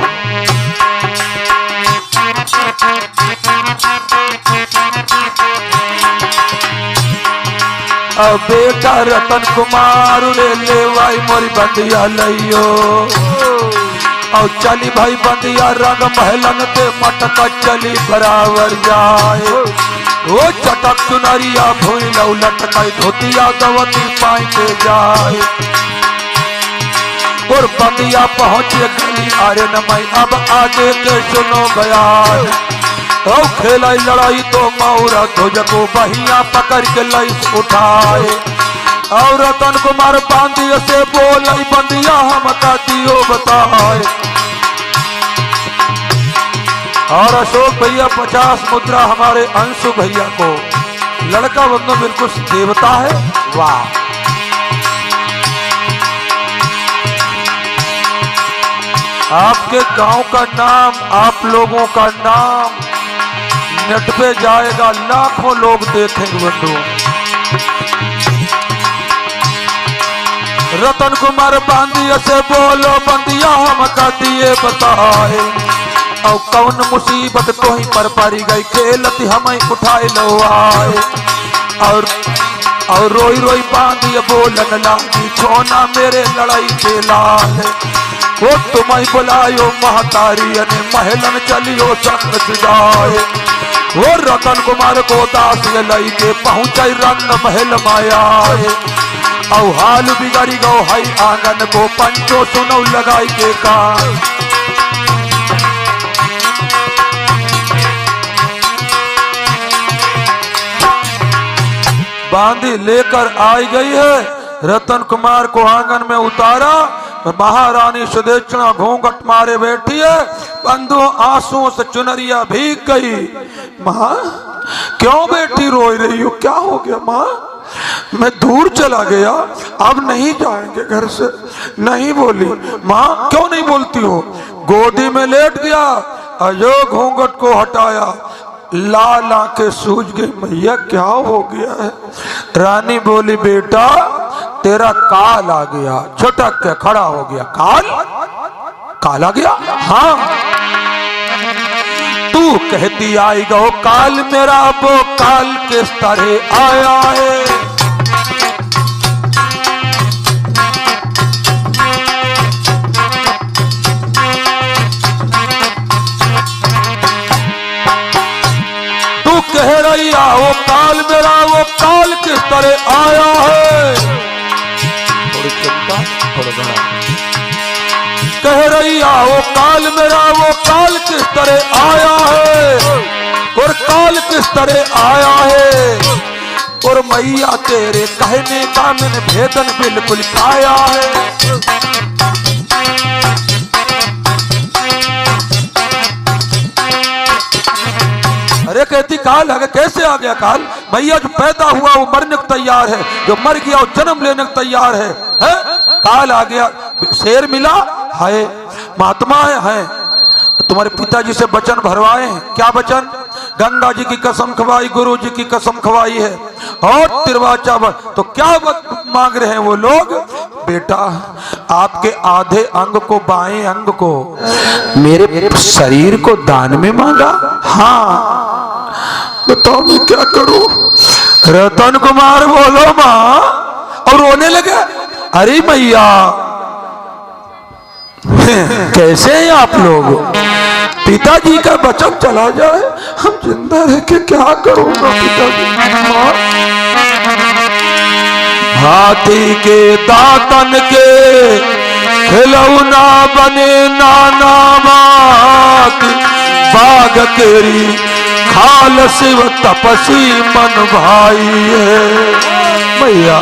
Speaker 1: अब बेटा रतन कुमार रे लेवाई मोरी बंदिया लइयो। और चली भाई बंदिया रंग महलन ते मटका चली बराबर जाए। वो चटक चुनरिया भूल लटकाई, धोतिया दवती पाई के जाए। और बंदिया पहुंचे गली अरे नमई, अब आगे के सुनो बयान। और खेलाई लड़ाई तो मौरा ध्वज को बहिया पकड़ के लईस उठाए। और रतन कुमार बांदिया से बोलाई बंदिया हम का दियो बताए। और अशोक भैया 50 मुद्रा हमारे अंशु भैया को। लड़का बंधु बिल्कुल देवता है। वाह। आपके गांव का नाम, आप लोगों का नाम नेट पे जाएगा, लाखों लोग देखेंगे बंधु। रतन कुमार बांदिया से बोलो बंदिया हम का दिए बताए। और कौन मुसीबत तो ही पर पड़ी गई, खेलती हमें उठाए लो आए। और रोई रोई बांदिया बोलन लागी, छोना मेरे लड़ाई के लाल। वो तुम्हें बुलायो महतारी ने महलन चलियो संग जाए। वो रतन कुमार को दास लई के पहुंचे रंग महल माया। और हाल बिगड़ी गो हई आंगन को, पंचो सुनो लगाई के कान। बांदी लेकर आई गई है। रतन कुमार को आंगन में उतारा। महारानी सुदेशना घूंघट मारे बैठी है। बंधु आंसुओं से चुनरिया भीग गई। माँ क्यों बैठी रोई रही हो? क्या हो गया माँ? मैं दूर चला गया, अब नहीं जाएंगे घर से। नहीं बोली। माँ क्यों नहीं बोलती हो? गोदी में लेट गया, अजो घूंघट को हटाया, लाल आंखें सूझ गई। मैया क्या हो गया है? रानी बोली बेटा तेरा काल आ गया। झटक के खड़ा हो गया। काल? काल आ गया? हाँ। तू तू कहती आई गो काल मेरा वो काल किस तरह आया है। तू कह रही वो काल मेरा वो काल किस तरह आया है। थोड़ी चिंता थोड़ा बड़ा कह रही वो काल मेरा वो काल किस तरह आया है और काल किस तरह आया है। और मैया तेरे कहने का मैंने भेदन बिल्कुल पाया है। अरे कहती काल है कैसे आ गया काल। मैया जो पैदा हुआ वो मरने को तैयार है, जो मर गया वो जन्म लेने को तैयार है? काल आ गया। शेर मिला है, महात्मा है। तुम्हारे पिताजी से वचन भरवाए हैं। क्या वचन? गंगा जी की कसम खवाई, गुरु जी की कसम खवाई है और तिरवाचा। तो क्या मांग रहे हैं वो लोग? बेटा आपके आधे अंग को, बाएं अंग को मेरे शरीर को दान में मांगा। हाँ बताओ मैं क्या करूं? रतन कुमार बोलो माँ और रोने लगे। अरे मैया कैसे हैं आप लोग? पिताजी का वचन चला जाए, हम जिंदा रह के क्या करूंगा पिताजी? हाथी के दातन के खिलौना बने नाना बात, बाग केरी खाल शिव तपसी मन भाई है। मैया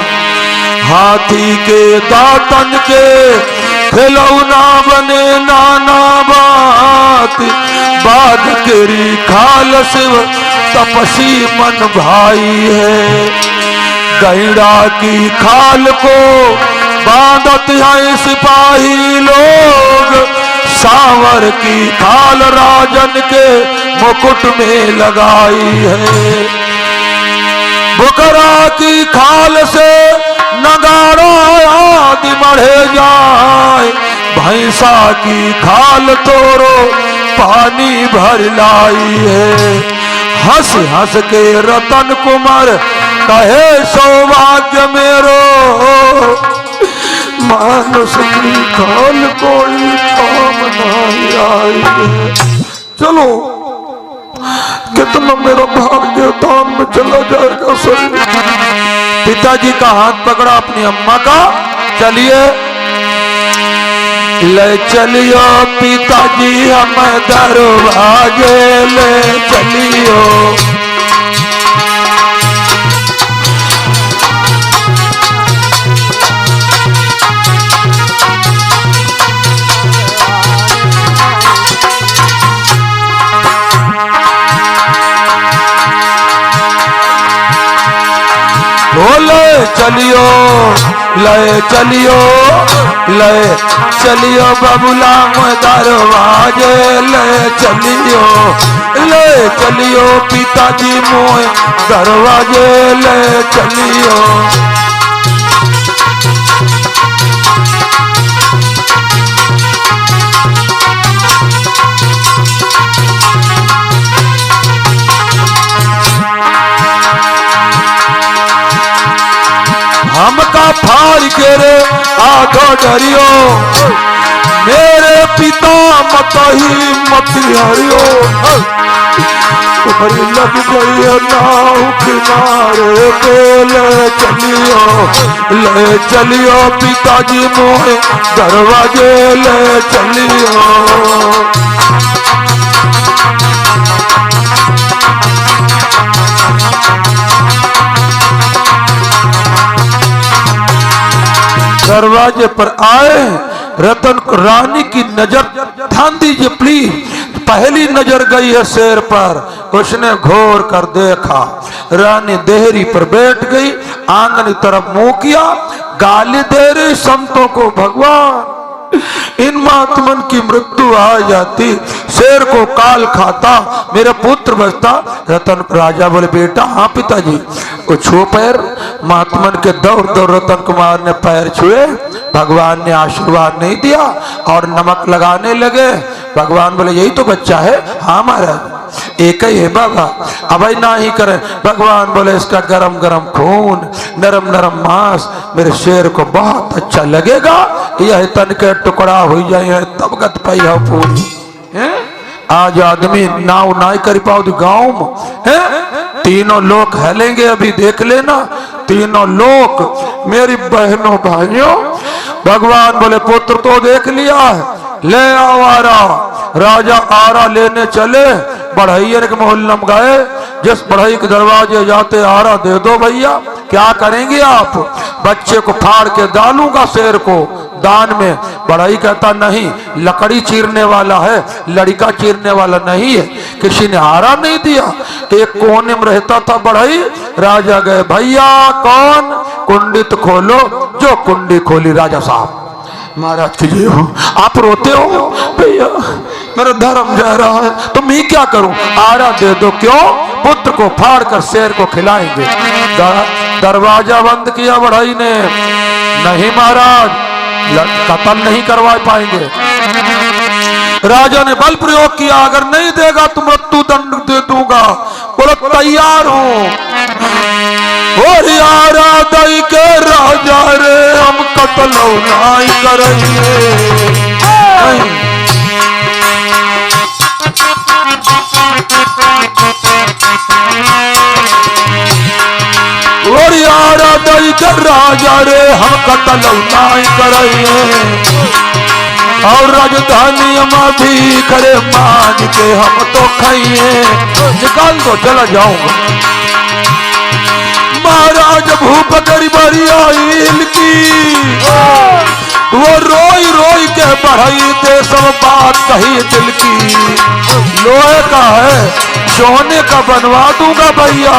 Speaker 1: हाथी के दातन के खिलौना बने नाना बात, बाग केरी खाल शिव तपसी मन भाई है। गैड़ा की खाल को बांधत हैं सिपाही लोग, सांवर की खाल राजन के मुकुट में लगाई है। बुकरा की खाल से नगाड़ा आदि मढ़े जाए, भैंसा की खाल तोरो पानी भर लाई है। हंस हंस के रतन कुमार कहे सौभाग्य मेरो, मानुष की खाल कोई काम नहीं आई है। चलो कितना मेरा भाग्य दान में चला जाएगा सर। पिताजी का हाथ पकड़ा अपनी अम्मा का। चलिए ले चलियो पिताजी हम दरवाजे ले चलियो। बोले चलियो ले चलियो ले चलियो बबुला दरवाजे ले चलियो। ले चलियो पिताजी मोए दरवाजे ले चलियो। हमका फाड़ के रे आगो डरियो, मेरे पिता मत ही मत हरियो। तुम्हारी लग गई है नाव किनारे पे ले चलियो पिताजी मोहे दरवाजे ले चलियो। दरवाजे पर आए, रतन रानी की नजर ध्यान दीजिए प्लीज। पहली नजर गई है शेर पर, उसने घोर कर देखा। रानी देहरी पर बैठ गई, आंगन की तरफ मुंह किया, गाली दे रही संतों को। भगवान इन महात्मन की मृत्यु आ जाती, शेर को काल खाता, मेरा पुत्र बचता। रतन राजा बोले बेटा हाँ पिताजी। वो छुओ पैर, महात्मन के दौड़ दौड़ रतन कुमार ने पैर छुए। भगवान ने आशीर्वाद नहीं दिया और नमक लगाने लगे। भगवान बोले यही तो बच्चा है। हाँ महाराज। एक ही है बाबा, अब ना ही करें। भगवान बोले इसका गरम गरम खून, नरम नरम मांस मेरे शेर को बहुत अच्छा लगेगा, यह तन के टुकड़ा हो जाए तब गत पाई हो पूरी है। आज आदमी नाव ना कर पाओ गांव में है, तीनों लोग हलेंगे अभी देख लेना, तीनों लोग मेरी बहनों भाइयों। भगवान बोले पुत्र तो देख लिया है, ले आओ आरा। राजा आरा लेने चले, बढ़ैया के मोहल्ला में गए, जिस बढ़ई के दरवाजे जाते आरा दे दो भैया। क्या करेंगे आप? बच्चे को फाड़ के डालूंगा शेर को दान में। बढ़ई कहता नहीं, लकड़ी चीरने वाला है, लड़का चीरने वाला नहीं है। किसी ने आरा नहीं दिया, एक कोने में रहता था बढ़ई। राजा गए, भैया कौन? कुंडी तो खोलो। जो कुंडी खोली, राजा साहब महाराज कीजिए हो। आप रोते हो? भैया मेरा धर्म जा रहा है, तो मैं क्या करूं? आरा दे दो। क्यों? पुत्र को फाड़ कर शेर को खिलाएंगे। दरवाजा बंद किया बढ़ई ने, नहीं महाराज कत्ल नहीं करवा पाएंगे। राजा ने बल प्रयोग किया, अगर नहीं देगा तो मृत्यु दंड दे दूंगा। बोलो तैयार हूं। और यारा दई के राजा रे, हम कत्ल नहीं करेंगे। और यारा दई के राजा रे, हम कत्ल नहीं करेंगे। और राजधानी में भी खड़े मान के हम तो खाइए। निकाल दो, चला जाऊंगा। महाराज भूप गरीबरी आइल की, वो रोई रोई के बढ़ई थे, सब बात कही दिल की। लोहे का है, सोने का बनवा दूंगा भैया।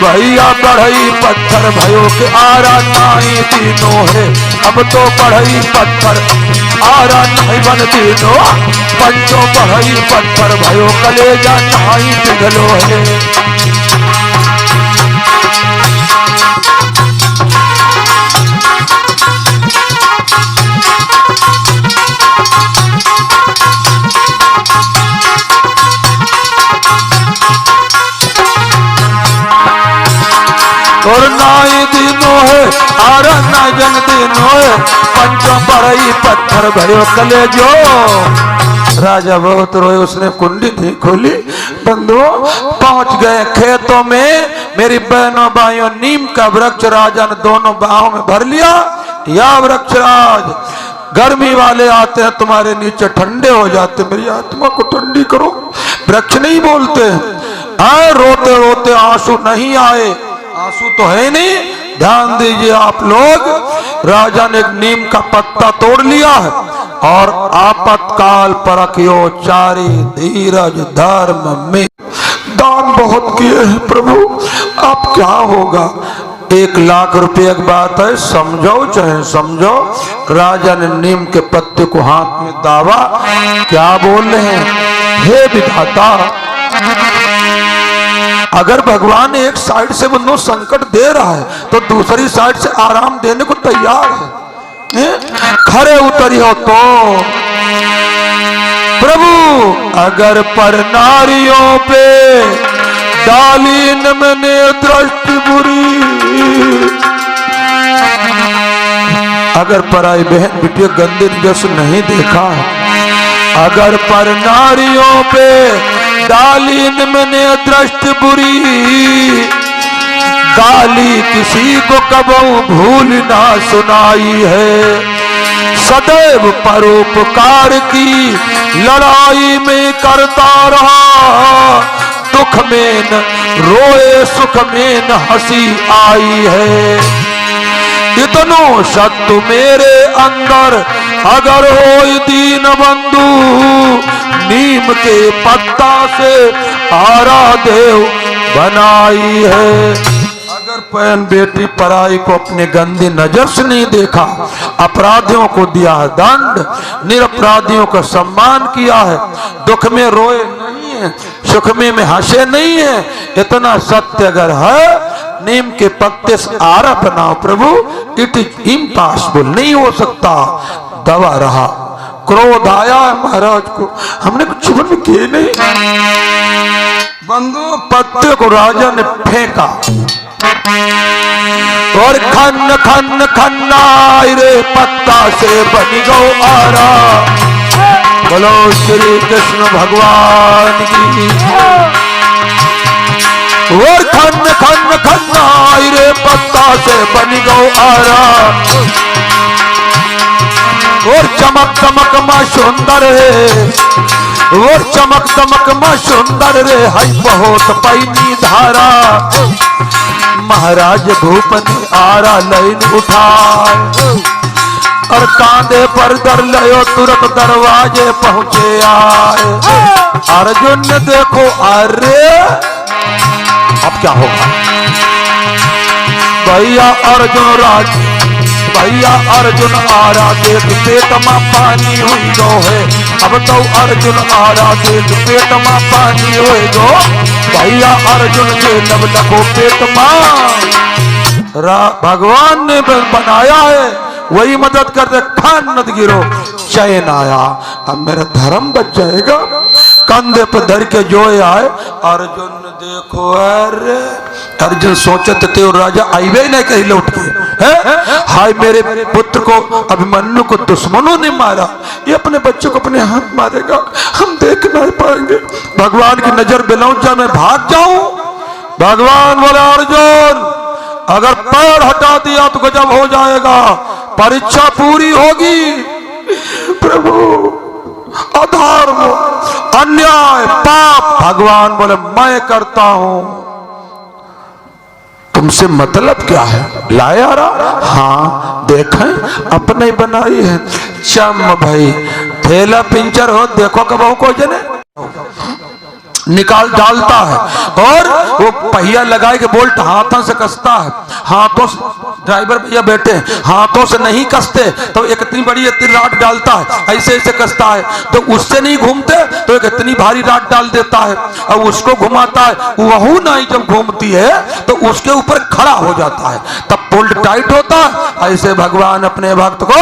Speaker 1: भैया बढ़ई पत्थर भयो के आरा नाई तीनों है, अब तो बढ़ई पत्थर आरा नहीं बन तीनों। पंचों बढ़ई पत्थर भयो, कलेजा नाई पिघलो है। और नाई दिनों है, आरा ना जंग दिनों है, पंचों बढ़ई पत्थर भयो कलेजो। राजा बहुत रोए, उसने कुंडी नहीं खोली। बंधुओं पहुंच गए खेतों में, मेरी बहनों भाइयों, नीम का वृक्ष राजा ने दोनों बाहों में भर लिया। या वृक्षराज, गर्मी वाले आते हैं तुम्हारे नीचे, ठंडे हो जाते, मेरी आत्मा को ठंडी करो। वृक्ष नहीं बोलते, आए रोते रोते आंसू नहीं आए, आंसू तो है नहीं। ध्यान दीजिए आप लोग, राजा ने एक नीम का पत्ता तोड़ लिया है और आपातकाल परखियो चारी धीरज धर्म में। दान बहुत किए हैं प्रभु, आप क्या होगा? 1 लाख रुपए की बात है, समझो चाहे समझो। राजा ने नीम के पत्ते को हाथ में दावा, क्या बोल रहे हैं? हे विधाता, अगर भगवान एक साइड से बंदो संकट दे रहा है तो दूसरी साइड से आराम देने को तैयार है। खरे उतरी हो तो प्रभु, अगर पर नारियों पे डाली न मैंने दृष्टि बुरी, अगर पराई बहन बिटिया गंदे जस नहीं देखा, अगर पर नारियों पे डाली न मैंने दृष्टि बुरी, गाली किसी को कबहू भूल ना सुनाई है। सदैव परोपकार की लड़ाई में करता रहा, दुख में न रोए सुख में न हंसी आई है। इतनो सत्य मेरे अंदर अगर हो दीन बंधु, नीम के पत्ता से आरा देव बनाई है। अगर बहन बेटी पराई को अपने गंदी नजर से नहीं देखा, अपराधियों को दिया है दंड, निरपराधियों का सम्मान किया है, दुख में रोए नहीं है, सुख में हंसे नहीं है, इतना सत्य अगर है, नीम के पत्ते से आरा बनाओ प्रभु। इट इज इम्पॉसिबल, नहीं हो सकता। दवा रहा, क्रोध आया है महाराज को, हमने कुछ जीवन में किए नहीं। बंदूक पत्ते को राजा ने फेंका और खन खन खन्नाई रे पत्ता से बन गो आरा। बोलो श्री कृष्ण भगवान की। और खन खन खन्नाई रे पत्ता से बन गो आरा। और चमक चमक मां सुंदर है, और चमक चमक मां सुंदर रे हई बहुत पैनी धारा। महाराज भूप ने आरा लैन उठाए और कांधे पर दर लयो तुरंत दरवाजे पहुंचे आए। अर्जुन ने देखो, अरे अब क्या होगा भैया अर्जुन राज, भैया अर्जुन आरा देख पेट में पानी हुई गो है। अब तो अर्जुन आरा देख पेट में पानी हुई गो। भैया अर्जुन के लब लखो पेट में भगवान ने बनाया है, वही मदद कर दे। खान नद गिरो चैन आया, अब मेरा धर्म बच जाएगा। कंधे पर धर के जो आए अर्जुन देखो, अरे अर्जुन सोचते थे और राजा आईवे नहीं कहीं लौट के है। हाय मेरे पुत्र को अभिमन्यु को दुश्मनों ने मारा, ये अपने बच्चों को अपने हाथ मारेगा, हम देख नहीं पाएंगे। भगवान की नजर बिलौट जा, मैं भाग जाऊं। भगवान बोले अर्जुन अगर पैर हटा दिया तो गजब हो जाएगा, परीक्षा पूरी होगी। प्रभु अधर्म अन्याय पाप, भगवान बोले मैं करता हूं, तुमसे मतलब क्या है? लाया रहा, हाँ देखें अपने ही बनाई है। चम भाई थैला पिंचर हो, देखो कब को जने निकाल डालता है और वो पहिया लगाए के बोल्ट हाथों से कसता है। हाथों से ड्राइवर भैया बैठे हाथों से नहीं कसते तो एक इतनी बड़ी इतनी राड डालता है, ऐसे ऐसे कसता है, तो उससे नहीं घूमते तो एक इतनी भारी राड डाल देता है और उसको घुमाता है। वहू नहीं जब घूमती है तो उसके ऊपर खड़ा हो जाता है, तब बोल्ट टाइट होता है। ऐसे भगवान अपने भक्त को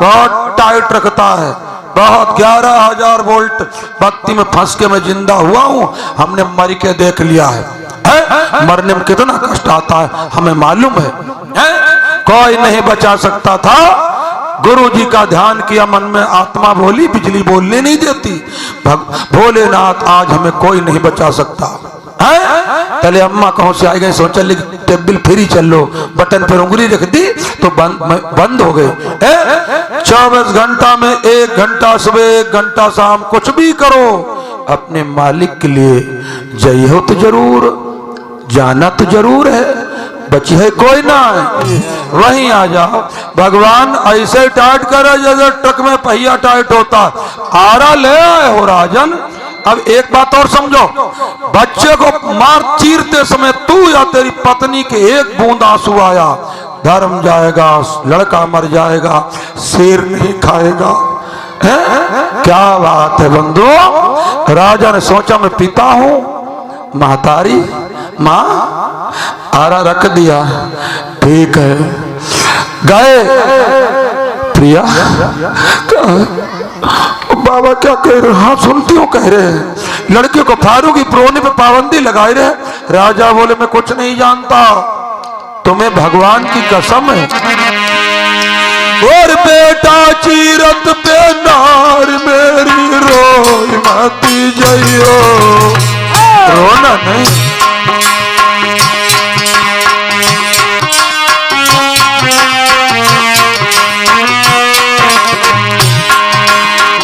Speaker 1: बहुत टाइट रखता है। बहुत 11,000 वोल्ट भक्ति में फंस के मैं जिंदा हुआ हूं, हमने मर के देख लिया है। मरने में कितना कष्ट आता है हमें मालूम है। कोई नहीं बचा सकता था। गुरु जी का ध्यान किया, मन में आत्मा बोली, बिजली बोलने नहीं देती। भोलेनाथ आज हमें कोई नहीं बचा सकता है। पहले अम्मा कहों से आई गई, सोचा टेबल फ्री चल लो, बटन पर उंगली रख दी तो बंद हो गई। 24 घंटा में 1 घंटा सुबह 1 घंटा शाम, कुछ भी करो अपने मालिक के लिए जय हो तो जरूर, जाना तो जरूर है, बची है कोई ना है, वहीं आ जाओ। भगवान ऐसे टाइट करे जैसे ट्रक में पहिया टाइट होता। आरा ले आए हो राजन। अब एक बात और समझो, बच्चे को मार चीरते समय तू या तेरी पत्नी के एक बूंद आंसू आया, धर्म जाएगा, लड़का मर जाएगा, शेर नहीं खाएगा। है? क्या बात है बंधु। राजा ने सोचा मैं पिता हूं, महतारी मां आरा रख दिया, ठीक है। गए प्रिया, बाबा क्या कह रहे? हाँ सुनती हूँ कह रहे हैं लड़के को फारूकी प्रोने पे पाबंदी लगाए रहे। राजा बोले मैं कुछ नहीं जानता, तुम्हें भगवान की कसम है। और बेटा चीरत पे नार मेरी रोई माती जइयो, रोना नहीं।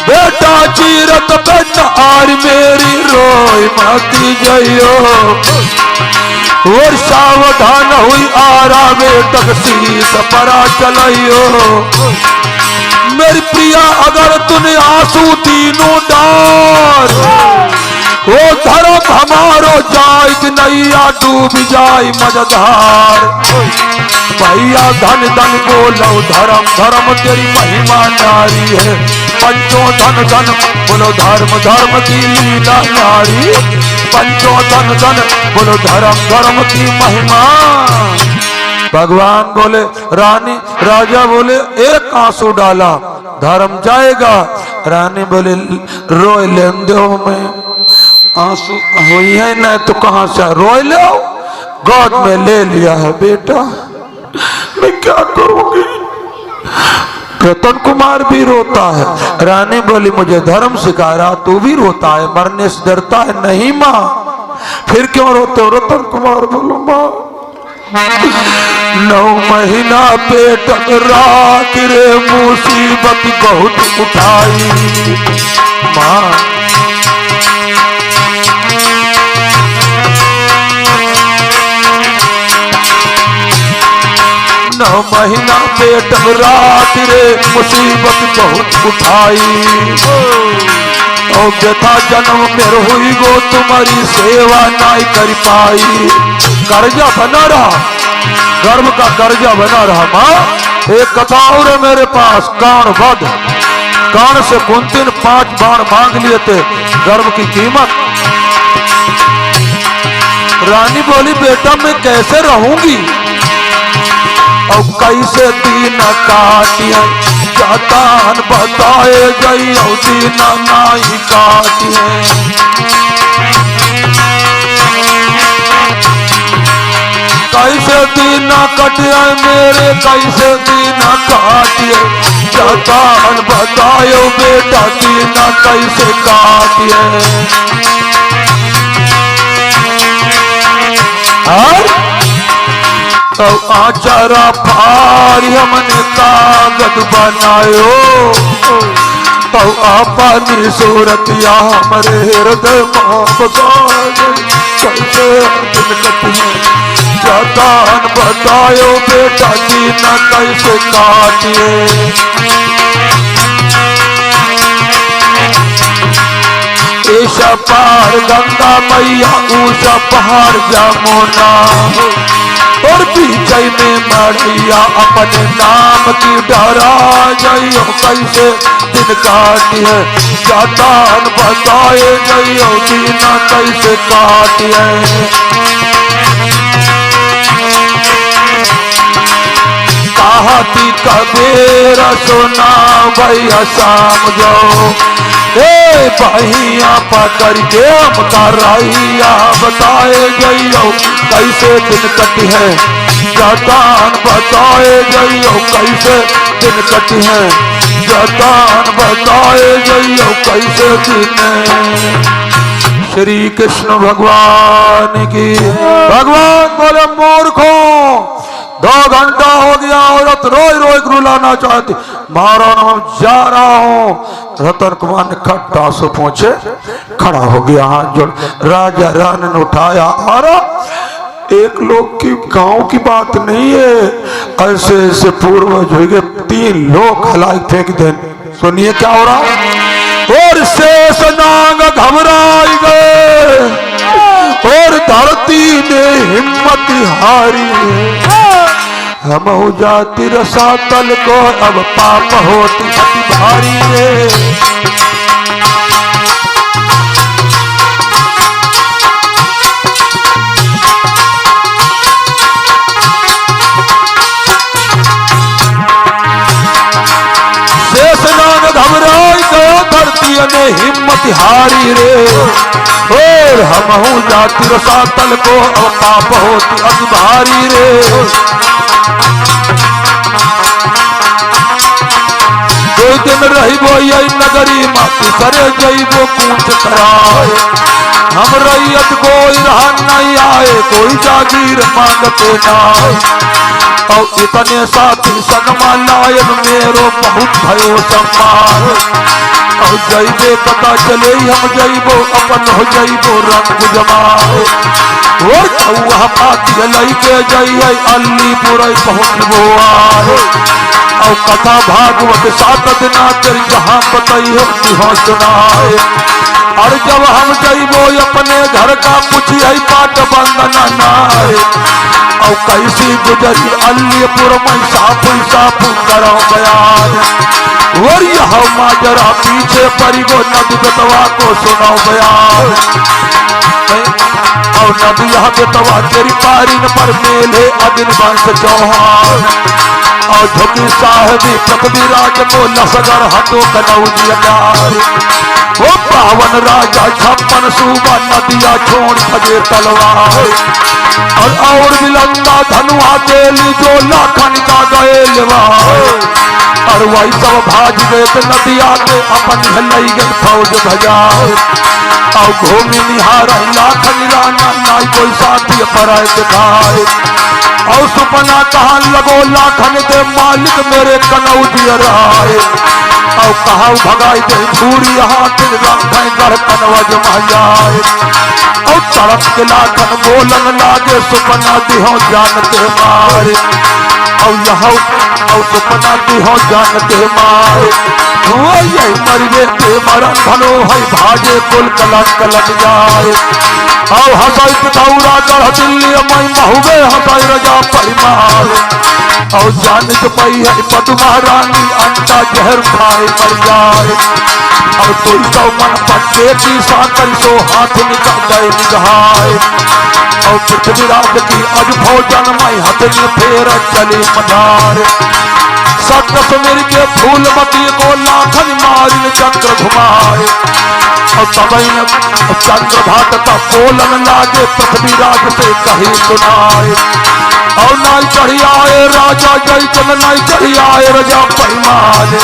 Speaker 1: बेटा चीरत पे नार मेरी रोई माती जइयो, और सावधान हुई आरा बेटक शीत परा चलियो। मेरी प्रिया अगर तूने आंसू तीनों डार, वो धर्म हमारो जाए कि नैया डूब जाए मजधार। भैया धन धन बोलो धर्म धर्म तेरी महिमा नारी है। पंचों धन धन बोलो धर्म धर्म की लीला नारी। पंचों धन धन बोलो धर्म धर्म की महिमा। भगवान बोले रानी, राजा बोले एक आंसू डाला धर्म जाएगा। रानी बोले रोए ले दो में आंसू हुई है न तो कहां से रोए लो, गोद में ले लिया है बेटा, मैं क्या करूंगी। रतन कुमार भी रोता है। रानी बोली मुझे धर्म सिखा रहा, तू भी रोता है, मरने से डरता है? नहीं माँ। फिर क्यों रोते हो? रतन कुमार बोलो माँ 9 महीना पेट राख रे मुसीबत बहुत उठाई माँ। 9 महीना पेट राख रे मुसीबत बहुत उठाई। और व्यथा जन्म मेरे हुई गो तुम्हारी सेवा नहीं कर पाई। कर्जा बना रहा, गर्भ का कर्जा बना रहा माँ। एक कथा और है मेरे पास, कान वध, कान से कुंती ने 5 बाण मांग लिए थे गर्भ की कीमत। रानी बोली बेटा मैं कैसे रहूंगी, और कैसे दिन काटिए जातान बताए गई, और दिन नाई काटिए। कैसे दिन कटिए मेरे, कैसे दिन काटिए जातान बताए बेटा, दिन कैसे काटिए। तो आचारा फारी हमने कागज बनायो, तो अपनी सूरतिया हमारे हृदय में बसा गई। कैसे दिन कटिए जातान बतायो बेटा, दिन कैसे काटिए। ईशा पार गंगा मैया, ऊषा पहाड़ जमुना, और पीछे में मरिया अपने नाम की डरा जाइयो। कैसे दिन काटिए जातान बताए जाइयो, दिन कैसे काटिए। कहती कबीर सुना भैया समझो, ए बहिया पकड़ के हम करैया बताए जाइयो। कैसे दिन कटी है जातान बताए जाइयो, कैसे दिन कटी है जातान बताए जाइयो, कैसे दिन। श्री कृष्ण भगवान की। भगवान बोले मूर्खों 2 घंटा हो गया, औरत रोई रोई रुलाना चाहती, महाराज मैं जा रहा हूँ। रतन कुमार ने खट्टा से पहुंचे खड़ा हो गया, हाथ जोड़। राजा रानी ने उठाया, अरे एक लोग की गांव की बात नहीं है, ऐसे ऐसे पूर्वज हो गए 3 लोग हलाई फेंक दे। सुनिए क्या हो रहा। और शेष नाग घबराई गए, और धरती ने हिम्मत हारी। हम हो जाती रसातल को अब पाप होती अति भारी रे। शेषनाग घबराई गयो, धरती ने हिम्मत हारी रे। और हम हो जाती रसातल को अब पाप होती अति भारी रे। 2 दिन रहिबो यही नगरी माती करे जइबो कूच कराए। हम रैयत कोई रहा नहीं आए, कोई जागीर मांगते ना। और इतने साथी सनमा लायन मेरो बहुत भयो सम्मान। और जइबे पता चले हम जइबो अपन हो जइबो रंग जमाए। और कौआ पाती लइके जइए अल्ली पुरई पहुँचबो आए। और कथा भागवत 7 दिना कर जहाँ बताई हम तुहाँ सुनाए। और जब हम जइबो अपने घर का पूछिए पाट बंदन नाय और कैसी गुजरी अलीपुर में साफ करो बयान और यह माजरा पीछे पड़ी गो नदी बेतवा को सुनाओ बयान और नदिया बेतवा तेरी पारिन पर मेले अदिन वंश चौहान और झुकी साहबी पृथ्वीराज को लसगर हटो कनौजिया प्यार वो पावन राजा 56 सूबा नदिया छोड़ सजे तलवार और बिलंदा धनुआ तेली जो लाखन का गए और वही सब भाज गए नदिया के अपन हलई गए फौज भजाए और घूमी निहार लाखन राना नाई कोई साथी पर दिखाए और सुपना कहा लगो लाखन के मालिक मेरे कनौजिया राय और कहा भगाई दे पूरी हाथ गढ़ कनवज जाए और तड़प के लाखन बोलन लागे सुपना दिहो जानते मारे और यहाँ और सुपना दिहो जानते मारे वो यही मरिए के मरण धनो है भाजे कुल कलट कलट जाए और हंसाई पिथौरा गढ़ दिल्ली मई महुबे हंसाई रजा परिमार और जान पई है पदमा रानी अंडा जहर खाए मर जाए और तुल सौ मन पट्टे की साकर सो हाथ निकल गए निगाहे और पृथ्वीराज की अज भोजन मई हथनी फेर चली मदार सकस मिल के फूलमती को लाखन मारिन चक्र घुमाए और तबैन चंद्र भाट का बोलन लागे पृथ्वीराज से कही सुनाए और नाई चढ़ी आए राजा जय चंद नाई चढ़ी आए राजा परिमाल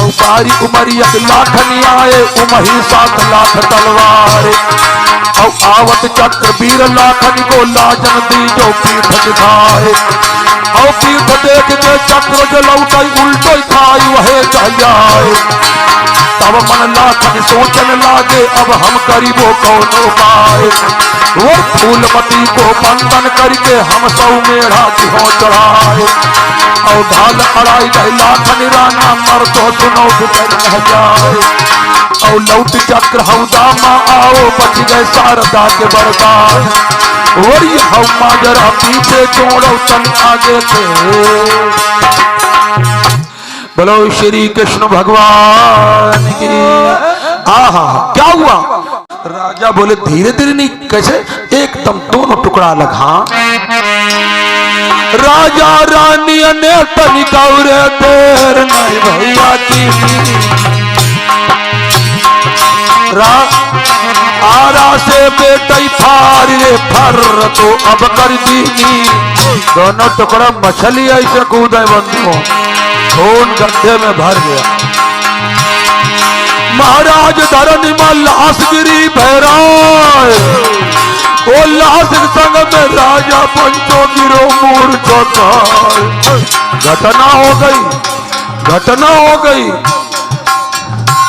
Speaker 1: और सारी उमरिया लाखनी आए उमही 7 लाख तलवार और आवत चक्र वीर लाखन को लाजन दी जो पीठ दिखाए और पीठ देख के चक्र जो लौटाई उल्टो खाई वहे जाए तब मन लाखन सोचन लागे अब हम करीबो कौनो पाए वो फूलमती को बंधन करके हम सौ मेढ़ा दिहो चढ़ाए और ढाल अड़ाई गए लाखन राना मर तो सुनो न जाए और लौट चक्र हौदा माँ आओ बच गए शारदा के बरदान और हम माजरा पीछे छोड़ो तन आगे थे। बोलो श्री कृष्ण भगवान की। आहा क्या हुआ? राजा बोले धीरे धीरे नहीं, कैसे? एकदम दोनों टुकड़ा लगा। राजा रानी ने तनिका देर नहीं भैया की आरा से बेटई फार रे फर तो अब कर दीनी। दोनों टुकड़ा मछली ऐसे कूदे बंधुओं, खून गड्ढे में भर गया। महाराज धरनी में लाश गिरी भैराए, वो लाश संग में राजा पंचो गिरो मूर्छा। घटना हो गई, घटना हो गई,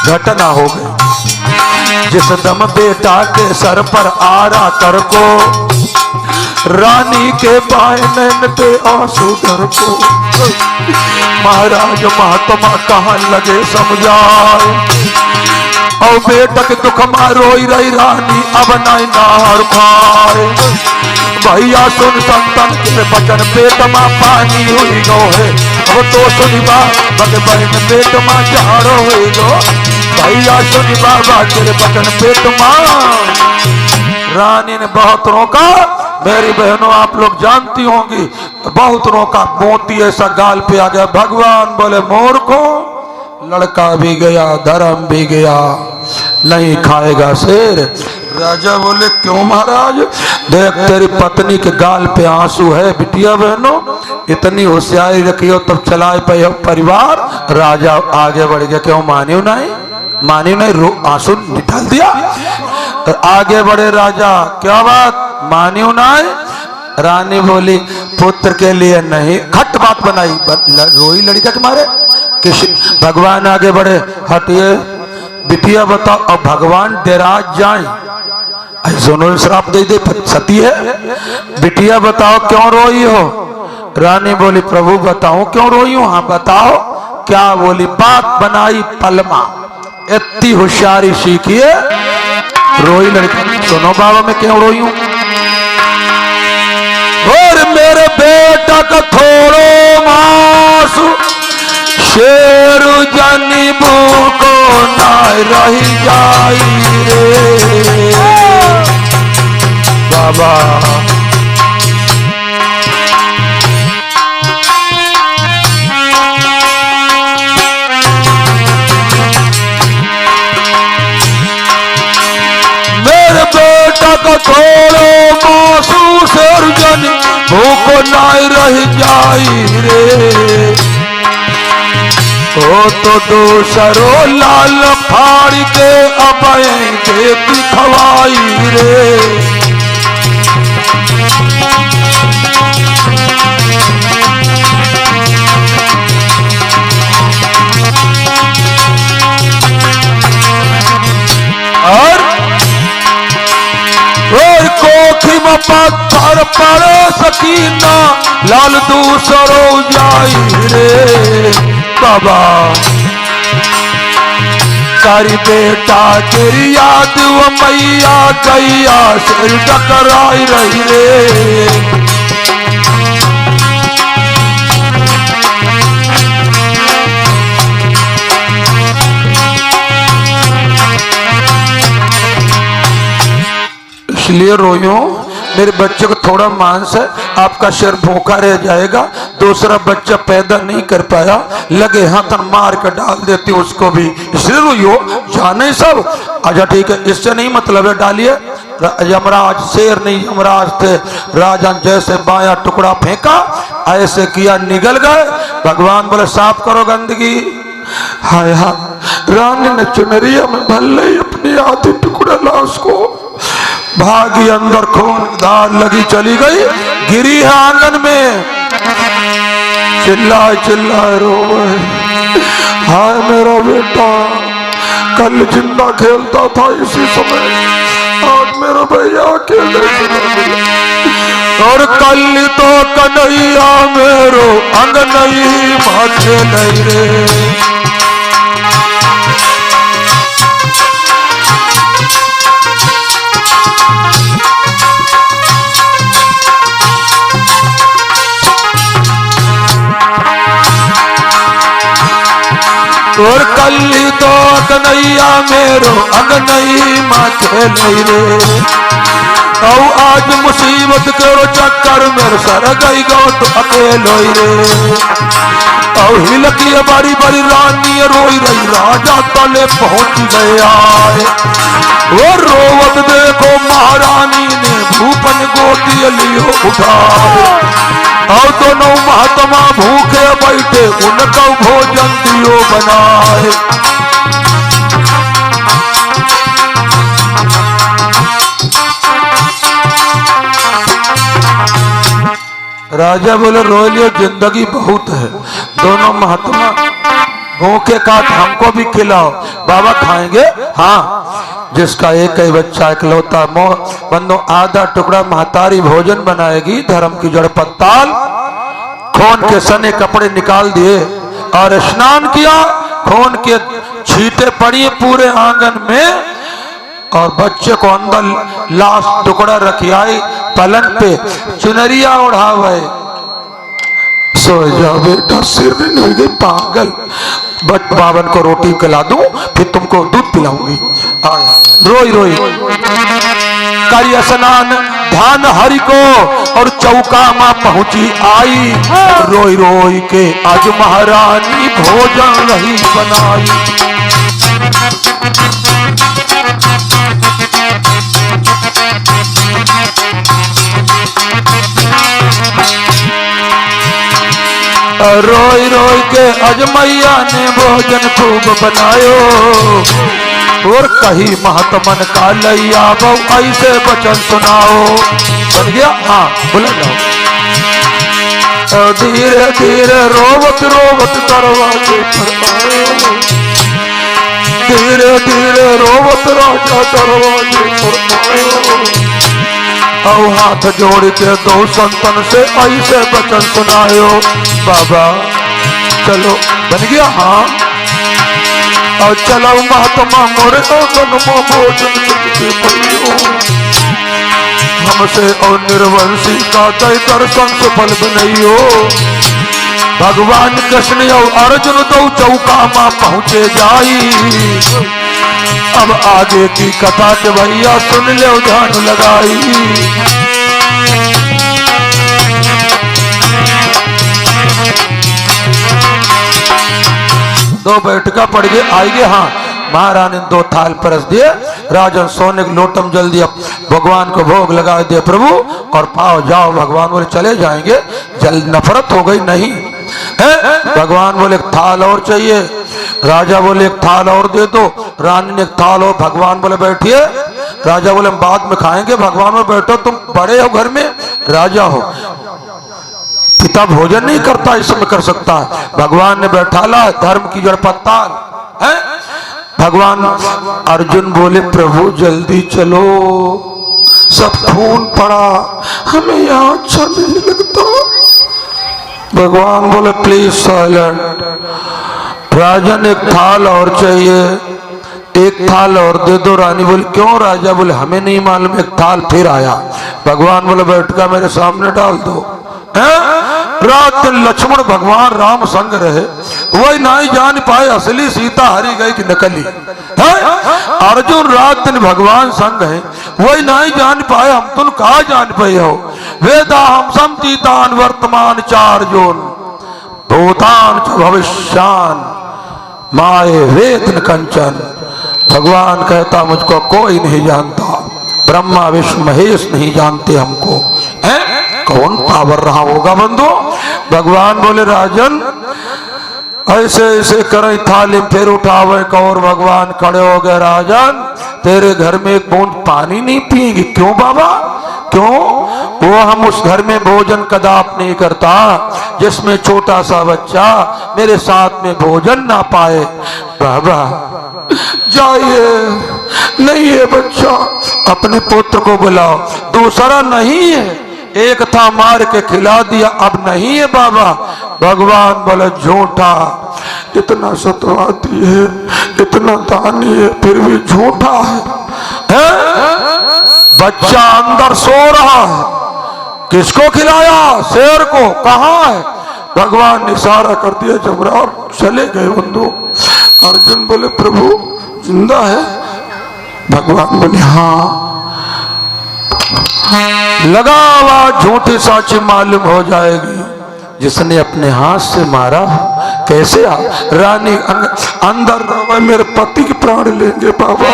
Speaker 1: घटना हो गई। जिस दम बेटा के सर पर आरा कर को, रानी के बाएं नैन पे आंसू डर को। महाराज महात्मा कहाँ लगे समझाए, और बेटक दुख में रोई रही रानी अब नहीं नार खाए। भैया सुन संतन के बचन पेट में पानी हुई गो है, अब तो सुनी बाबा के बहन पेट में झाड़ो हुई गो। भैया सुनी बाबा तेरे बचन पेट में। रानी ने बहुत रोका। मेरी बहनों आप लोग जानती होंगी, बहुत रोका, मोती ऐसा गाल पे आ गया। भगवान बोले मोर को लड़का भी गया, धर्म भी गया, नहीं खाएगा शेर। राजा बोले क्यों महाराज? देख तेरी पत्नी के गाल पे आंसू है। बिटिया बहनों इतनी होशियारी रखियो तब चलाए पे परिवार। राजा आगे बढ़ गया, क्यों मानियो नहीं, मानियो नहीं, आंसू निकाल दिया। तो आगे बढ़े राजा, क्या बात मानियो नहीं? रानी बोली पुत्र के लिए नहीं, खट बात बनाई, रोई लड़का के मारे। किसी भगवान आगे बढ़े, हटिए बिटिया बताओ, अब भगवान डेराज जाए, दोनों श्राप दे दे, सती है। बिटिया बताओ क्यों रोई हो? रानी बोली प्रभु बताओ क्यों रोई हो? हाँ बताओ क्या? बोली बात बनाई पलमा, इतनी होशियारी सीखिए। रोई लड़की, सुनो बाबा मैं क्यों रोई हूं। और मेरे बेटा का थोड़ो मासू शेर जानी भूखो ना रही जाई रे बाबा। मेरे बेटा का थोड़ो मासू शेर जानी भूखो ना रही जाई रे। तो दूसरो लाल फाड़ के अब देती खवाई रे। और कोखी में पत्थर पर सकीना लाल दूसरो जाई रे बाबा। तारी बेटा तेरी याद वो मैया गैया सिर टकराई रही रे। इसलिए रोयो, मेरे बच्चे को थोड़ा मांस है, आपका सिर भूखा रह जाएगा। दूसरा बच्चा पैदा नहीं कर पाया, लगे हाथ मार कर डाल देती उसको भी, इसलिए रोयो। जाने सब अच्छा ठीक है, इससे नहीं मतलब है डालिए। यमराज शेर नहीं यमराज थे, राजा जैसे बाया टुकड़ा फेंका ऐसे किया निगल गए। भगवान बोले साफ करो गंदगी। हाय हाय, रानी ने चुनरिया में भले ही अपनी आधी टुकड़ा लाश को भागी, अंदर खून दार लगी चली गई, गिरी है आंगन में, चिल्लाए चिल्लाए रोवे। हाय मेरा बेटा कल जिंदा खेलता था इसी समय, आज मेरा भैया अकेले। और कल तो कन्हैया मेरो अंग नहीं माथे नहीं रे। और कल्ली तो कन्हैया मेरो अग नहीं माथे नहीं रे। औ आज मुसीबत करो चक्कर मेरे सर गई गो तो अकेलो रे। औ हिलकी बारी बारी रानी रोई रही, राजा तले पहुंच गया। वो रोवत देखो महारानी ने भूपन गोदी लियो उठाए। और दोनों महात्मा भूखे बैठे उनका भोजन दियो बनाए। राजा बोले रो लियो, जिंदगी बहुत है। दोनों महात्मा भूखे काट हमको भी खिलाओ। बाबा खाएंगे? हाँ। जिसका एक ही बच्चा इकलौता मोह बंदो आधा टुकड़ा महतारी भोजन बनाएगी। धर्म की जड़ पत्ताल खून के सने कपड़े निकाल दिए और स्नान किया। खून के छींटे पड़ी पूरे आंगन में और बच्चे को अंदर लाश टुकड़ा रखी आई पलंग पे, चुनरिया ओढ़ावे। सो जा बेटा, सिर नहीं हो गई पागल। बावन को रोटी खिला दूं फिर तुमको दूध पिलाऊंगी। रोई रोई करी स्नान ध्यान हरि को और चौका मां पहुंची आई। रोई रोई के आज महारानी भोजन रही बनाई। रोई रोई के अजमैया ने भोजन खूब बनायो। और कही महात्मन का लैया बहु ऐसे वचन सुनाओ। बन गया? हाँ बोले जाओ। धीरे धीरे रोवत रोवत दरवाजे पर आयो। धीरे धीरे रोवत राजा दरवाजे पर आयो। और हाथ जोड़ के दो संतन से ऐसे वचन सुनायो। बाबा चलो, बन गया? हाँ। और चलो महात्मा मोरे भोजन हमसे और निर्वंशी का तय दर्शन सफल नहीं हो। भगवान कृष्ण और अर्जुन दो चौका मां पहुंचे जाई। अब आगे की कथा के भैया सुन ले ध्यान लगाई। दो बैठका पड़ गए आएंगे। हाँ, महारानी ने 2 थाल परस दिए। राजन सोने के लोटम जल दिया, भगवान को भोग लगा दिया प्रभु, और पाओ जाओ। भगवान बोले चले जाएंगे। जल नफरत हो गई नहीं है। भगवान बोले एक थाल और चाहिए। राजा बोले एक थाल और दे दो। रानी ने एक थाल और। भगवान बोले बैठिए। राजा बोले हम बाद में खाएंगे। भगवान बोले बैठो, तुम बड़े हो, घर में राजा हो, पिता भोजन नहीं करता, इस समय कर सकता है। भगवान ने बैठाला, धर्म की जड़ पत्ताल है। भगवान अर्जुन बोले प्रभु जल्दी चलो, सब खून पड़ा, हमें यहाँ अच्छा नहीं लगता। भगवान बोले प्लीज साइलेंट। राजन एक थाल और चाहिए, एक थाल और दे दो। रानी बोले क्यों? राजा बोले हमें नहीं मालूम। एक थाल फिर आया। भगवान बोले बैठका मेरे सामने डाल दो। रात लक्ष्मण भगवान राम संग रहे, वही नहीं जान पाए असली सीता हरी गई कि नकली है। अर्जुन रात दिन भगवान संग है, वही नहीं जान पाए हम तुम कहा जान पाए हो। वेदा हम समतीतान वर्तमान 4 जोन भूतान च भविष्यान माए वेद न कंचन। भगवान कहता मुझको कोई नहीं जानता, ब्रह्मा विष्णु महेश नहीं जानते हमको। है कौन पावर रहा होगा बंधु? भगवान बोले राजन ऐसे ऐसे करें, थाली फिर उठावे और भगवान खड़े हो गए। राजन तेरे घर में एक बूंद पानी नहीं पिएंगे? क्यों बाबा क्यों? वो हम उस घर में भोजन कदाप नहीं करता जिसमें छोटा सा बच्चा मेरे साथ में भोजन ना पाए। बाबा जाइए, नहीं है बच्चा, अपने पुत्र को बुलाओ। दूसरा नहीं है, एक था मार के खिला दिया, अब नहीं है बाबा। भगवान बोले झूठा, इतना सतवाती है, इतना दानी है, फिर भी झूठा है। बच्चा अंदर सो रहा है, किसको खिलाया? शेर को। कहाँ है? भगवान ने इशारा कर दिया जमरार, चले गए बंधु। अर्जुन बोले प्रभु जिंदा है? भगवान बोले हाँ। लगा आवाज झूठी साची मालूम हो जाएगी। जिसने अपने हाथ से मारा कैसे आ? रानी अंदर रहा, मेरे पति के प्राण लेंगे बाबा।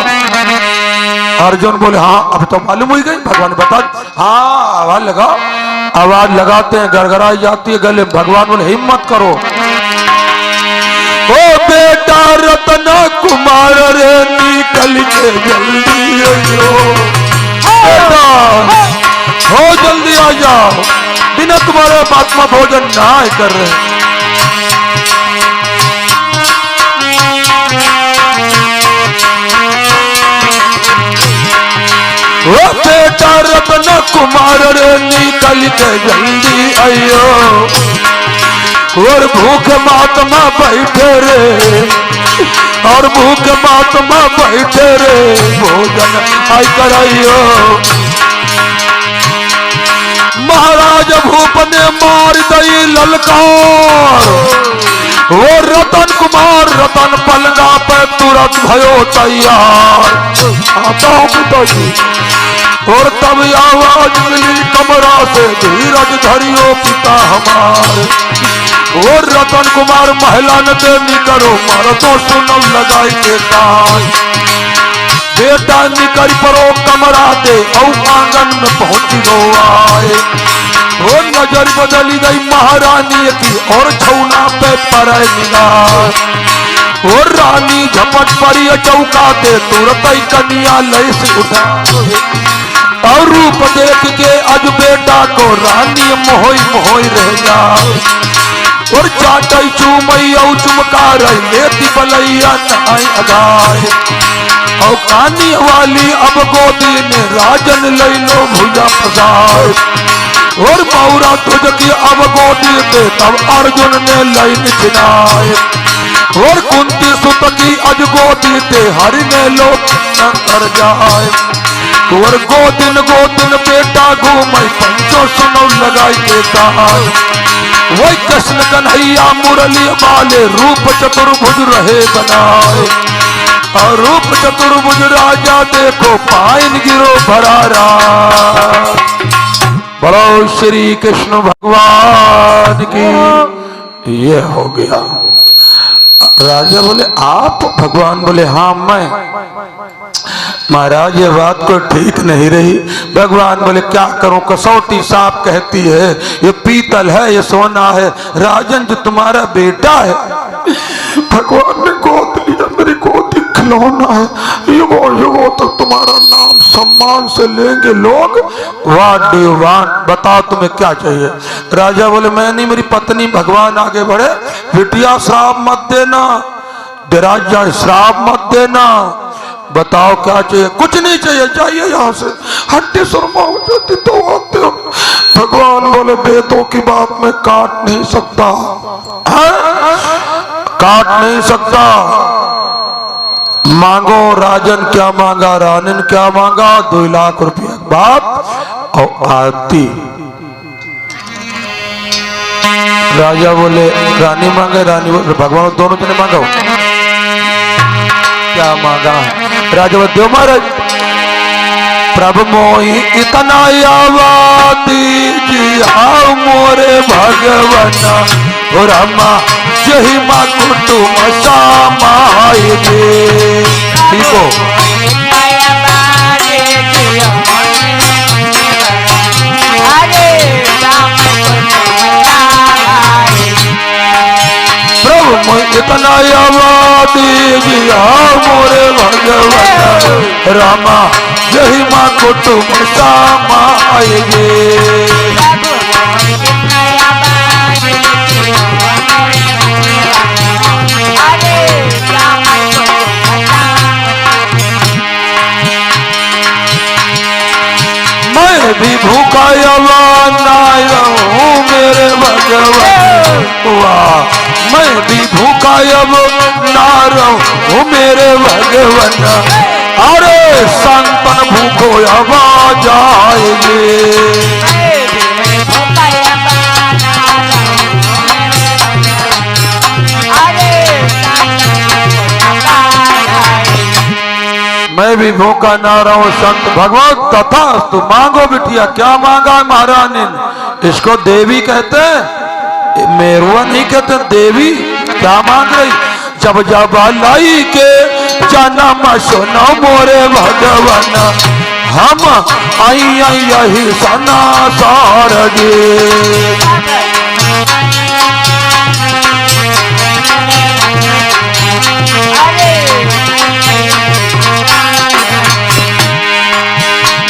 Speaker 1: अर्जुन बोले हाँ अब तो मालूम हो गई। भगवान बता हाँ आवाज लगा। आवाज लगाते हैं, गड़गड़ाई जाती है गले। भगवान बोले हिम्मत करो। ओ बेटा रतन कुमार रे निकल के जल्दी बेटा हो, जल्दी आ जाओ, बिना तुम्हारे आत्मा भोजन ना कर रहे। ओ बेटा रतन कुमार रे निकल के जल्दी आयो। और भूख महात्मा बैठे रे, और भूख महात्मा बैठे रे, भोजन आई कराइयो। महाराज भूप ने मार दई ललकार, वो रतन कुमार रतन पलंगा पे तुरंत भयो तैयार। आता हूँ पिताजी। और तब आवाज मिली कमरा से, धीरज धरियो पिता हमारे। और रतन कुमार महिला न देनी करो, मारो तो सुनो लगाई के कान। बेटा निकल परो कमरा दे, और आंगन में पहुंच गो आए। वो नजर बदली गई महारानी की, और छौना पे पड़े निगाह। और रानी झपट पड़ी चौका दे, तुरंत ही कन्या लय से उठा। और रूप देख के अज बेटा को रानी मोहई मोहई रह जा। और चाटई चूमई औ चुमकार लेती बलैया नहाई अगाए। और कानी वाली अब गोदी में राजन लई लो भुजा पसार। और मौरा तुझ की अब गोदी में तब अर्जुन ने लई निचनाए। और कुंती सुत की अज गोदी ते हरि ने लोक न कर जाए। और गोदिन बेटा घूमई पंचो सुनो लगाई देता। वही कृष्ण कन्हैया मुरली वाले रूप चतुर्भुज रहे बनाए। और रूप चतुर्भुज राजा देखो पाइन गिरो भरारा। बोलो श्री कृष्ण भगवान की। ये हो गया। राजा बोले आप? भगवान बोले हाँ मैं। महाराज ये बात को ठीक नहीं रही। भगवान बोले क्या करूं, कसौटी सांप कहती है ये पीतल है ये सोना है। राजन जो तुम्हारा बेटा है, भगवान ने गोद लिया, मेरी गोदी खिलौना है। युगों तक तुम्हारा नाम सम्मान से लेंगे लोग। वाट डू यू वांट, बताओ तुम्हें क्या चाहिए। राजा बोले मैं नहीं, मेरी पत्नी। भगवान आगे बढ़े, बिटिया श्राप मत देना, राजा श्राप मत देना, बताओ क्या चाहिए। कुछ नहीं चाहिए, चाहिए यहाँ से। हड्डी सुरमा हो जाती तो आते हो। भगवान बोले बेटों की बात मैं काट नहीं सकता, काट नहीं सकता। मांगो। राजन क्या मांगा, रानिन क्या मांगा? 2 लाख रुपया बाप और आरती। राजा बोले रानी मांगे, रानी बोले भगवान दोनों जने मांगा क्या मांगा? राजा बोले देव महाराज प्रभु मोही इतना आवादी जी आओ मोरे भगवान। और अम्मा यही माँ कुटुम समाये जे। ठीक हो? प्रभु इतना आवादी जी आओ मोरे भगवान। रामा यही माँ कुटुम समाये जे। मैं भी भूखा आया हूँ मेरे भगवान। वाह मैं भी भूखा अब ना रहूं मेरे भगवान। अरे संतन भूखो अब जाएंगे। मैं भी भूखा ना रहूं संत भगवत तथा तू। मांगो बिटिया। क्या मांगा महाराज ने? इसको देवी कहते हैं, मेरुआ नहीं कहते देवी। क्या मांग रही? जब जब लाई के जन्म सुनो मोरे भगवान। हम आई यही सना सारगे।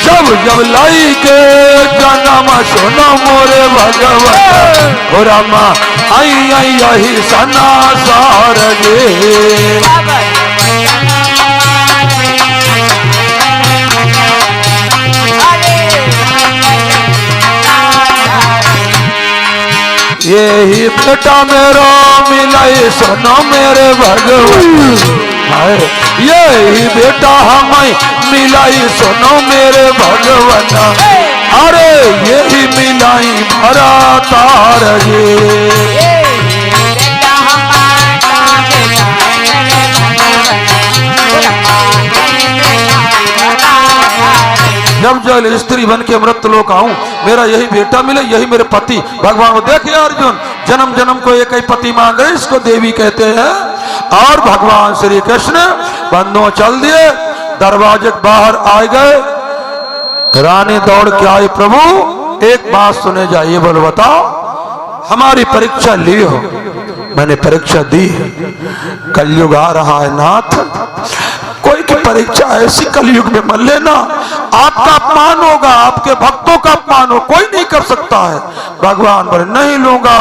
Speaker 1: जब लाई के जन्म सुनो मोरे भगवान। और रामा आई यही सना सारगे। यही बेटा मेरा मिलाई सुनो मेरे भगवान। यही बेटा हमें मिलाई सुनो मेरे भगवान। अरे यही मिलाई भरा तारगे। जब जल स्त्री बन के मृत लोक आऊं, मेरा यही बेटा मिले, यही मेरे पति। भगवान को देखिए अर्जुन, जन्म जन्म को एक ही पति मांग रहे, इसको देवी कहते हैं। और भगवान श्री कृष्ण बंधुओं चल दिए, दरवाजे बाहर आ गए। रानी दौड़ के आई, प्रभु एक बात सुने जाइए। बोलो बताओ। हमारी परीक्षा ली हो? मैंने परीक्षा दी है। कलयुग आ रहा है नाथ, कोई की परीक्षा ऐसी कलयुग में मत लेना। आपका अपमान होगा, आपके भक्तों का अपमान हो, कोई नहीं कर सकता है। भगवान बोले नहीं लूंगा।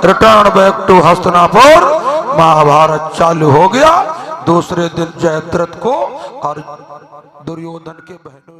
Speaker 1: Return back to Hastinapur. Mahabharat चालू हो गया। दूसरे दिन जयद्रथ को और दुर्योधन के बहनों